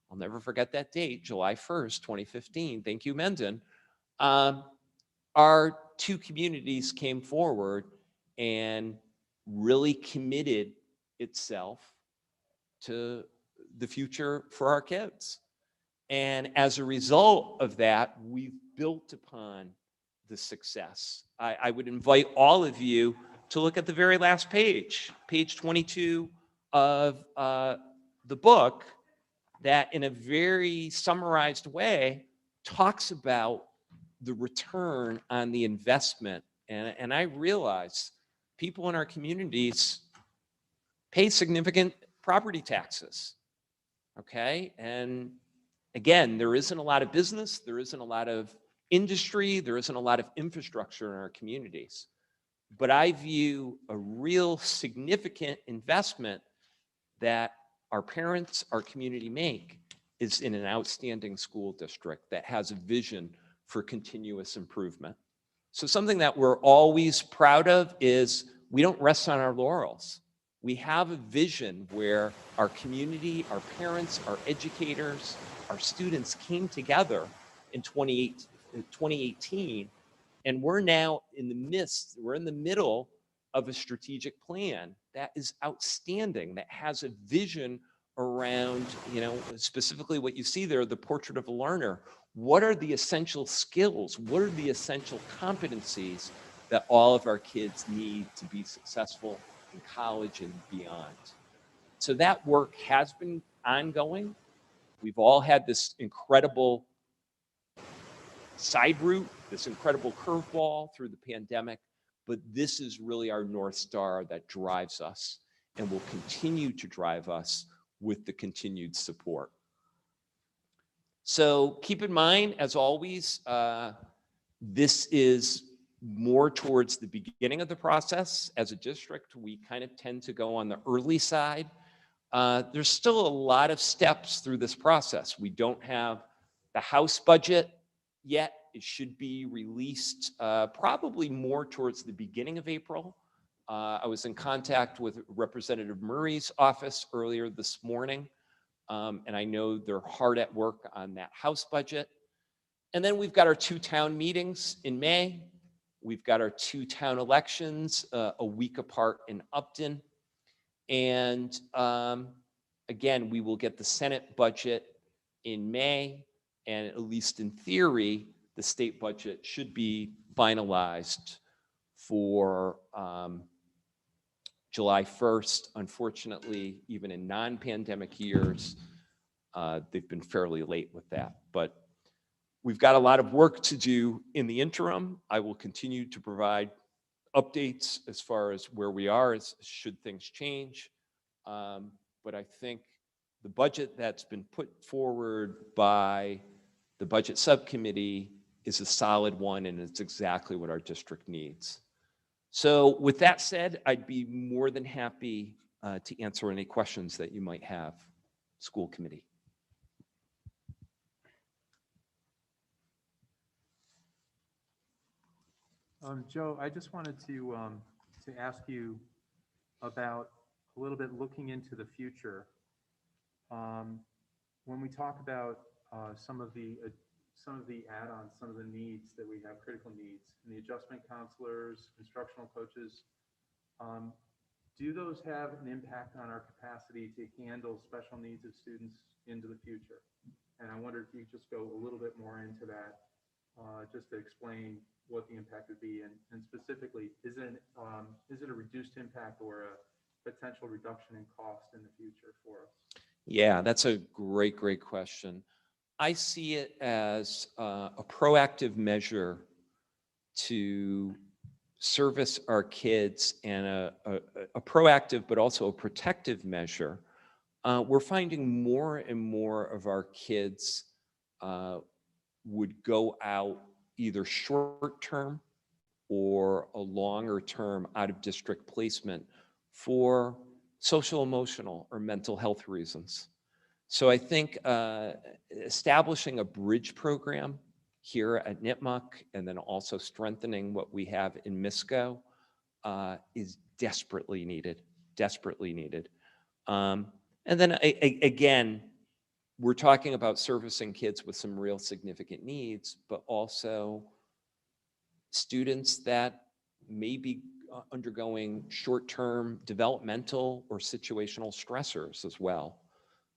I'll never forget that date, July 1st, 2015. Thank you, Mendon. Our two communities came forward and really committed itself to the future for our kids. And as a result of that, we've built upon the success. I would invite all of you to look at the very last page, page 22 of the book, that in a very summarized way talks about the return on the investment. And I realize people in our communities pay significant property taxes, okay? And again, there isn't a lot of business, there isn't a lot of industry, there isn't a lot of infrastructure in our communities. But I view a real significant investment that our parents, our community make is in an outstanding school district that has a vision for continuous improvement. So something that we're always proud of is we don't rest on our laurels. We have a vision where our community, our parents, our educators, our students came together in 2018, and we're now in the midst, we're in the middle of a strategic plan that is outstanding, that has a vision around, specifically what you see there, the portrait of a learner. What are the essential skills? What are the essential competencies that all of our kids need to be successful in college and beyond? So that work has been ongoing. We've all had this incredible side route, this incredible curveball through the pandemic, but this is really our North Star that drives us and will continue to drive us with the continued support. So keep in mind, as always, this is more towards the beginning of the process. As a district, we kind of tend to go on the early side. There's still a lot of steps through this process. We don't have the House budget yet. It should be released probably more towards the beginning of April. I was in contact with Representative Murray's office earlier this morning, and I know they're hard at work on that House budget. And then we've got our 2 town meetings in May. We've got our 2 town elections a week apart in Upton. And again, we will get the Senate budget in May, and at least in theory, the state budget should be finalized for July 1st. Unfortunately, even in non-pandemic years, they've been fairly late with that. But we've got a lot of work to do in the interim. I will continue to provide updates as far as where we are, as should things change. But I think the budget that's been put forward by the budget subcommittee is a solid one, and it's exactly what our district needs. So with that said, I'd be more than happy to answer any questions that you might have, school committee. Joe, I just wanted to ask you about a little bit looking into the future. When we talk about some of the add-ons, some of the needs that we have, critical needs, and the adjustment counselors, instructional coaches, do those have an impact on our capacity to handle special needs of students into the future? And I wonder if you could just go a little bit more into that, just to explain what the impact would be, and specifically, is it a reduced impact or a potential reduction in cost in the future for us? Yeah, that's a great question. I see it as a proactive measure to service our kids, and a proactive but also a protective measure. We're finding more and more of our kids would go out either short-term or a longer-term out-of-district placement for social, emotional, or mental health reasons. So I think establishing a bridge program here at Nipmuc, and then also strengthening what we have in MISCO, is desperately needed, desperately needed. And then again, we're talking about servicing kids with some real significant needs, but also students that may be undergoing short-term developmental or situational stressors as well.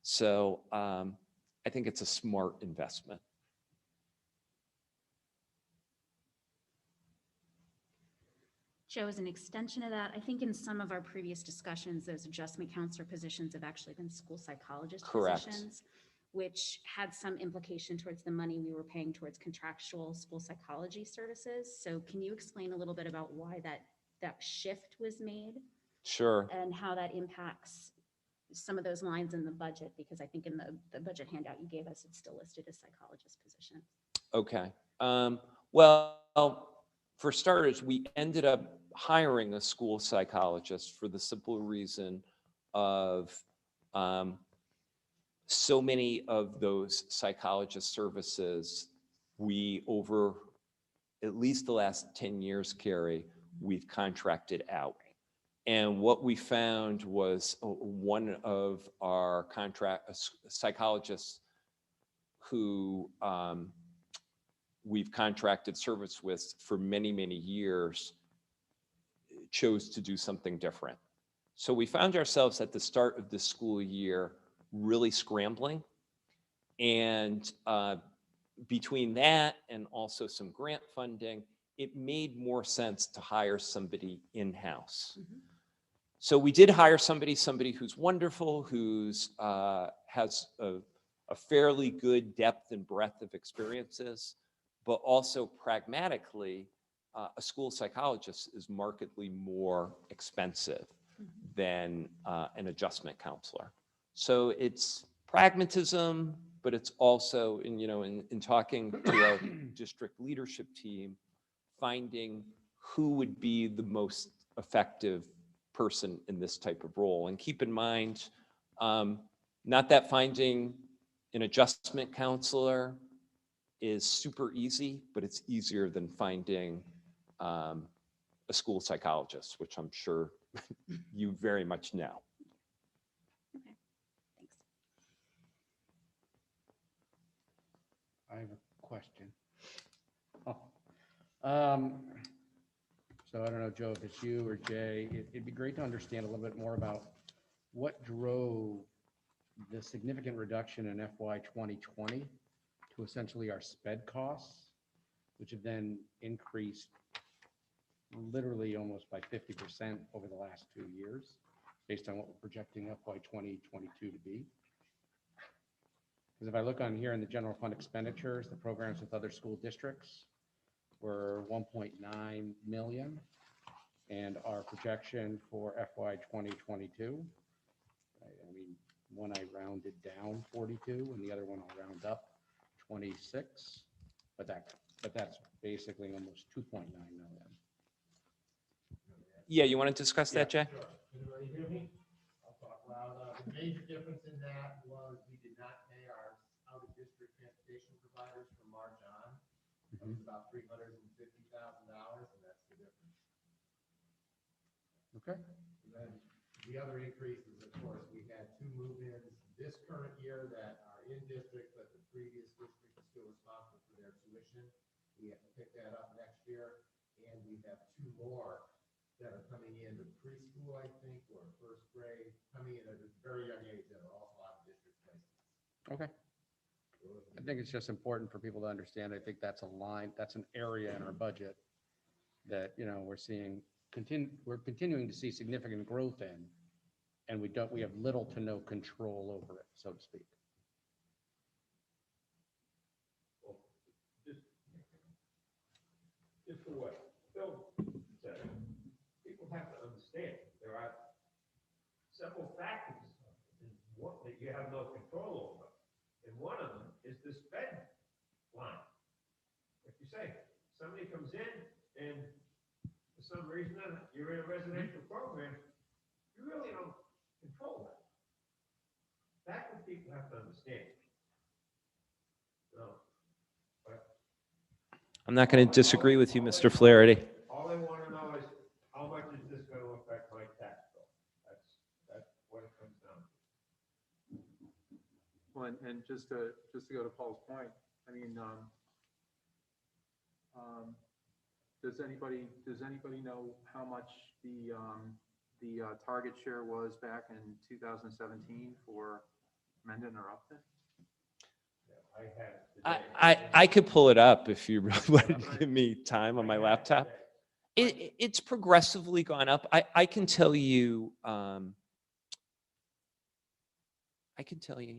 So I think it's a smart investment. Joe, as an extension of that, I think in some of our previous discussions, those adjustment counselor positions have actually been school psychologist Correct. positions, which had some implication towards the money we were paying towards contractual school psychology services. So can you explain a little bit about why that shift was made? Sure. And how that impacts some of those lines in the budget? Because I think in the budget handout you gave us, it's still listed as psychologist position. Okay. Well, for starters, we ended up hiring a school psychologist for the simple reason of so many of those psychologist services, we, over at least the last 10 years, Carrie, we've contracted out. And what we found was one of our psychologists who we've contracted service with for many, many years chose to do something different. So we found ourselves at the start of the school year really scrambling. And between that and also some grant funding, it made more sense to hire somebody in-house. Mm-hmm. So we did hire somebody who's wonderful, who's has a fairly good depth and breadth of experiences, but also pragmatically, a school psychologist is markedly more expensive than an adjustment counselor. So it's pragmatism, but it's also, in talking to our district leadership team, finding who would be the most effective person in this type of role. And keep in mind, not that finding an adjustment counselor is super easy, but it's easier than finding a school psychologist, which I'm sure you very much know. Okay, thanks. I have a question. So I don't know, Joe, if it's you or Jay, it'd be great to understand a little bit more about what drove the significant reduction in FY2020 to essentially our SPED costs, which have then increased literally almost by 50% over the last 2 years, based on what we're projecting FY2022 to be. Because if I look on here in the general fund expenditures, the programs with other school districts were 1.9 million. and our projection for FY 2022. I mean, one I rounded down 42 and the other one I'll round up 26, but that's basically almost 2.9 million. Yeah, you want to discuss that, Jay? Sure. Can everybody hear me? I'll talk loud. The major difference in that was we did not pay our out-of-district transportation providers from March on. That was about $350,000, and that's the difference. Okay. And then the other increases, of course, we had 2 move-ins this current year that are in district, but the previous district is still responsible for their tuition. We have to pick that up next year, and we have 2 more that are coming into preschool, I think, or first grade, coming in at a very young age that are also out of district placements. Okay. I think it's just important for people to understand. I think that's a line, that's an area in our budget that, you know, we're continuing to see significant growth in, and we have little to no control over it, so to speak. Just for what Phil said, people have to understand there are several factors that you have no control over. And one of them is the sped line. Like you say, somebody comes in and for some reason you're in a residential program, you really don't control that. That's what people have to understand. So, but I'm not going to disagree with you, Mr. Flaherty. all I want to know is how much is this going to affect my tax bill? That's what it comes down to. Well, and just to go to Paul's point, I mean, does anybody know how much the target share was back in 2017 for Mendon-Upton? I had it today. I could pull it up if you really wanted to give me time on my laptop. It's progressively gone up. I can tell you, you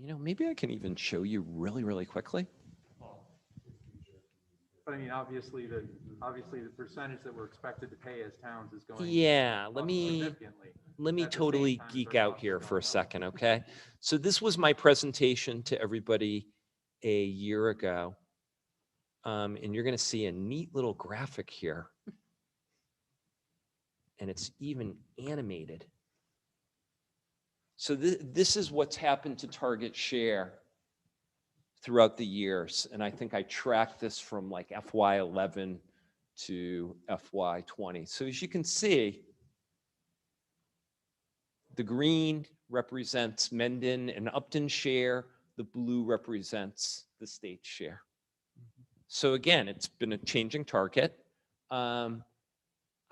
know, maybe I can even show you really, really quickly. But I mean, obviously the percentage that we're expected to pay as towns is going Yeah, up let me significantly. let me At the same totally time, geek our out costs here are for a going up. second, okay? So this was my presentation to everybody a year ago. And you're going to see a neat little graphic here. And it's even animated. So this is what's happened to target share throughout the years. And I think I tracked this from like FY11 to FY20. So as you can see, the green represents Mendon and Upton share. The blue represents the state share. So again, it's been a changing target.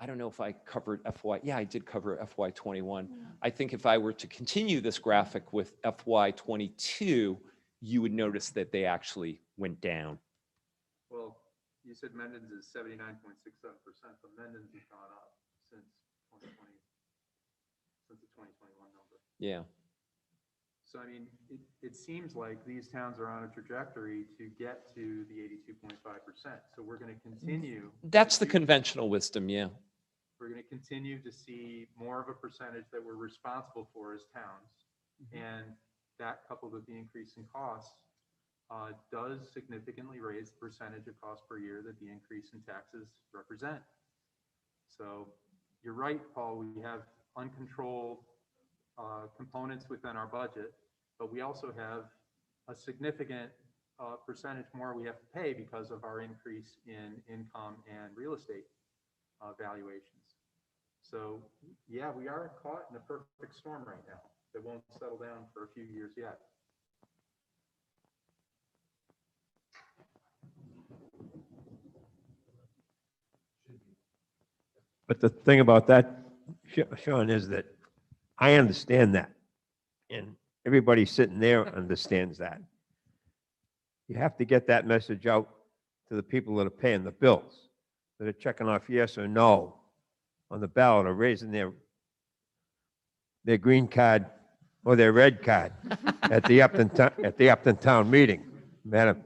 I don't know if I covered yeah, I did cover FY21. I think if I were to continue this graphic with FY22, you would notice that they actually went down. Well, you said Mendon's is 79.67%, but Mendon's has gone up since 2020, since the 2021 number. Yeah. So I mean, it seems like these towns are on a trajectory to get to the 82.5%. So we're going to continue. That's the conventional wisdom, yeah. We're going to continue to see more of a percentage that we're responsible for as towns. And that, coupled with the increase in costs, does significantly raise the percentage of cost per year that the increase in taxes represent. So you're right, Paul, we have uncontrolled components within our budget, but we also have a significant percentage more we have to pay because of our increase in income and real estate valuations. So yeah, we are caught in a perfect storm right now that won't settle down for a few years yet. But the thing about that, Sean, is that I understand that. And everybody sitting there understands that. You have to get that message out to the people that are paying the bills, that are checking off yes or no on the ballot, or raising their green card or their red card at the Upton town meeting. Madam,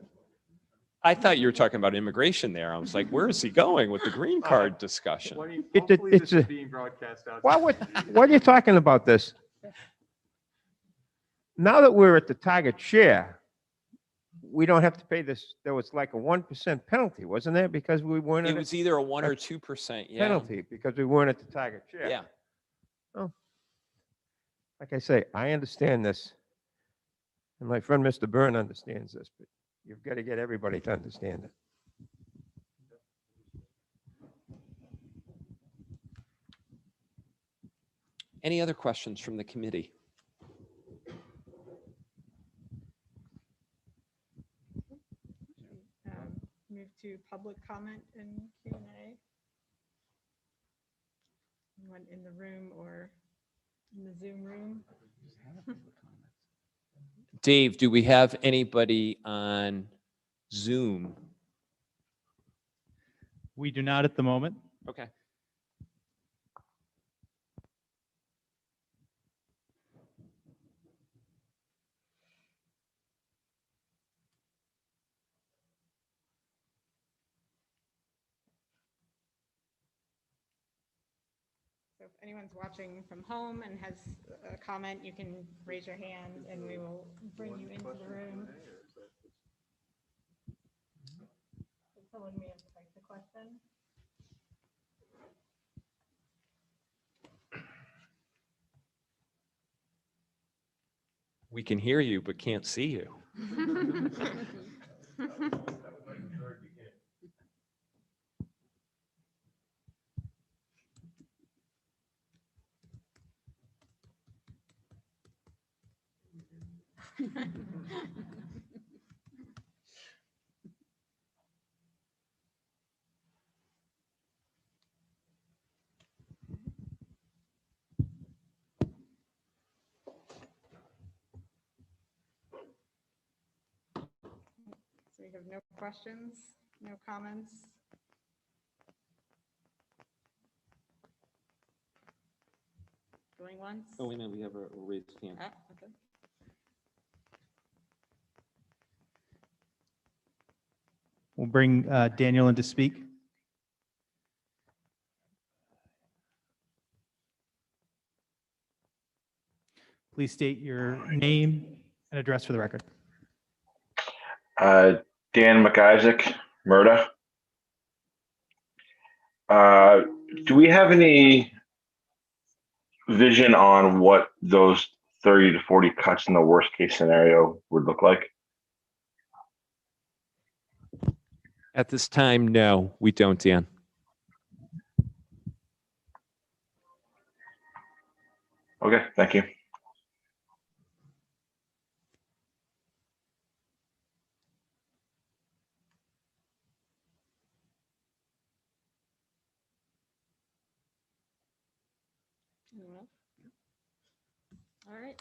I thought you were talking about immigration there. I was like, where is he going with the green card discussion? Hopefully this is being broadcast out. What are you talking about this? Now that we're at the target share, we don't have to pay this. There was like a 1% penalty, wasn't there? Because we weren't It at was a either a 1 or 2%. Yeah. penalty because we weren't at the target share. Yeah. Like I say, I understand this. And my friend Mr. Byrne understands this, but you've got to get everybody to understand it. Any other questions from the committee? Move to public comment and Q&A. Anyone in the room or in the Zoom room? Dave, do we have anybody on Zoom? We do not at the moment. Okay. So if anyone's watching from home and has a comment, you can raise your hand and we will bring you into the room. Someone may have typed the question. We can hear you, but can't see you. So we have no questions, no comments. Going once? Oh, wait a minute, we have a raised hand. Ah, okay. We'll bring Daniel in to speak. Please state your name and address for the record. Dan McIsaac, MURSD. Do we have any vision on what those 30 to 40 cuts in the worst case scenario would look like? At this time, no, we don't, Dan. Okay, thank you. Anyone else? All right,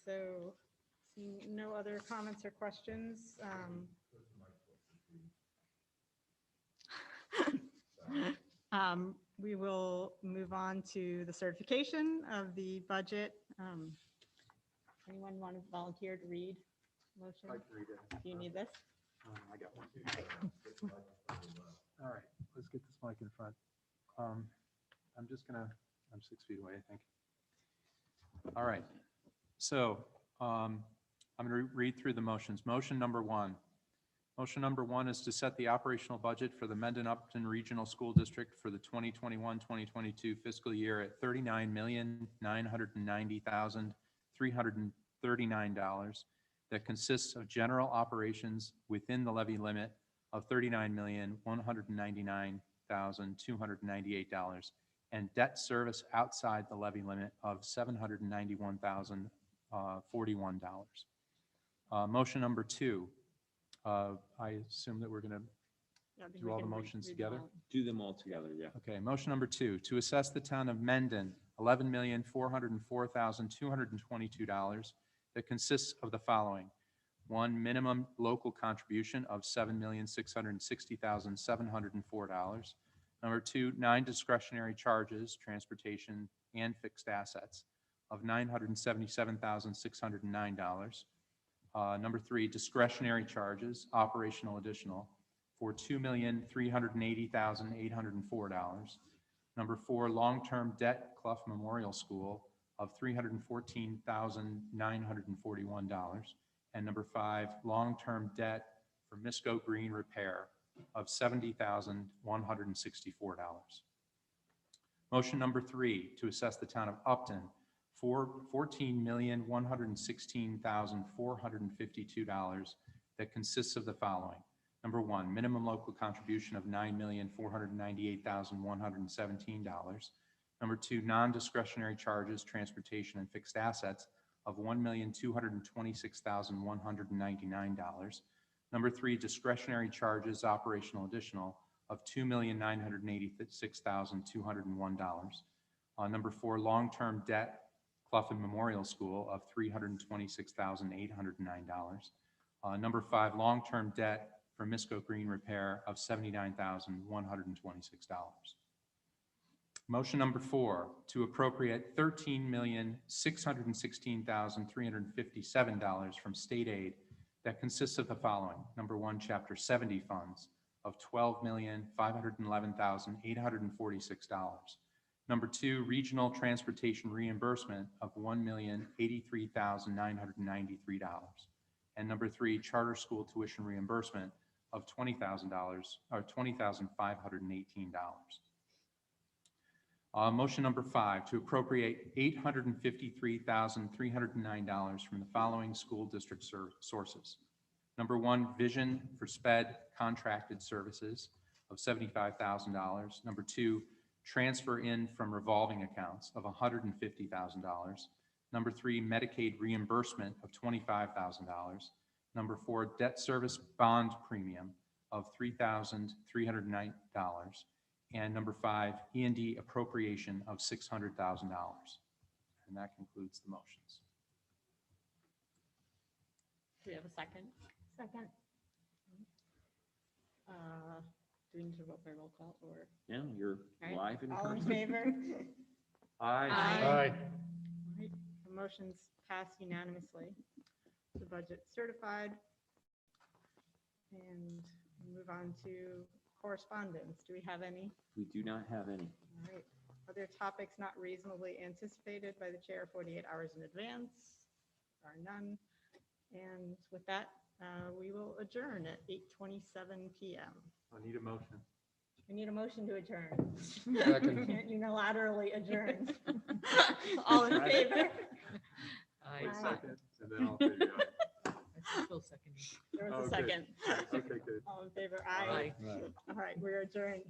so seeing no other comments or questions. We will move on to the certification of the budget. Anyone want to volunteer to read motion? I can read it. Do you need this? I got one. All right, let's get this mic in front. I'm 6 feet away, I think. All right, so I'm going to read through the motions. Motion number one. Motion number one is to set the operational budget for the Mendon-Upton Regional School District for the 2021-2022 fiscal year at $39,990,339. That consists of general operations within the levy limit of $39,199,298 and debt service outside the levy limit of $791,041. Motion number two. I assume that we're going to do all the motions together. Do them all together, yeah. Okay, motion number two, to assess the town of Mendon, $11,404,222 that consists of the following. One, minimum local contribution of $7,660,704. Number two, 9 discretionary charges, transportation and fixed assets of $977,609. Number three, discretionary charges, operational additional for $2,380,804. Number 4, long-term debt Clough Memorial School of $314,941. And number 5, long-term debt for Misco Green repair of $70,164. Motion number 3, to assess the town of Upton for $14,116,452 that consists of the following. Number 1, minimum local contribution of $9,498,117. Number 2, non-discretionary charges, transportation, and fixed assets of $1,226,199. Number 3, discretionary charges, operational additional, of $2,986,201. Number 4, long-term debt, Clough Memorial School of $326,809. Number 5, long-term debt for Misco Green repair of $79,126. Motion number 4, to appropriate $13,616,357 from state aid that consists of the following. Number 1, Chapter 70 funds of $12,511,846. Number 2, regional transportation reimbursement of $1,083,993. And number 3, charter school tuition reimbursement of $20,000 or $20,518. Motion number 5, to appropriate $853,309 from the following school district sources. Number 1, Vision for SPED contracted services of $75,000. Number 2, transfer in from revolving accounts of $150,000. Number 3, Medicaid reimbursement of $25,000. Number 4, debt service bond premium of $3,309. And number 5, E&D appropriation of $600,000. And that concludes the motions. Do we have a second? Second. Do we need to vote by roll call or? Yeah, you're All right, live in all in person. favor? Aye. Aye. Aye. Right, the motion's passed unanimously. The budget certified. And we move on to correspondence. Do we have any? We do not have any. All right. Other topics not reasonably anticipated by the chair 48 hours in advance? There are none. And with that, we will adjourn at 8:27 p.m. I need a motion. We need a motion to adjourn. Second. Can't unilaterally adjourn. All in favor? Wait a Aye. second, and then I'll figure it out. There was a Okay. second. Okay, good. All in favor? Aye. Aye. All right, we're adjourned.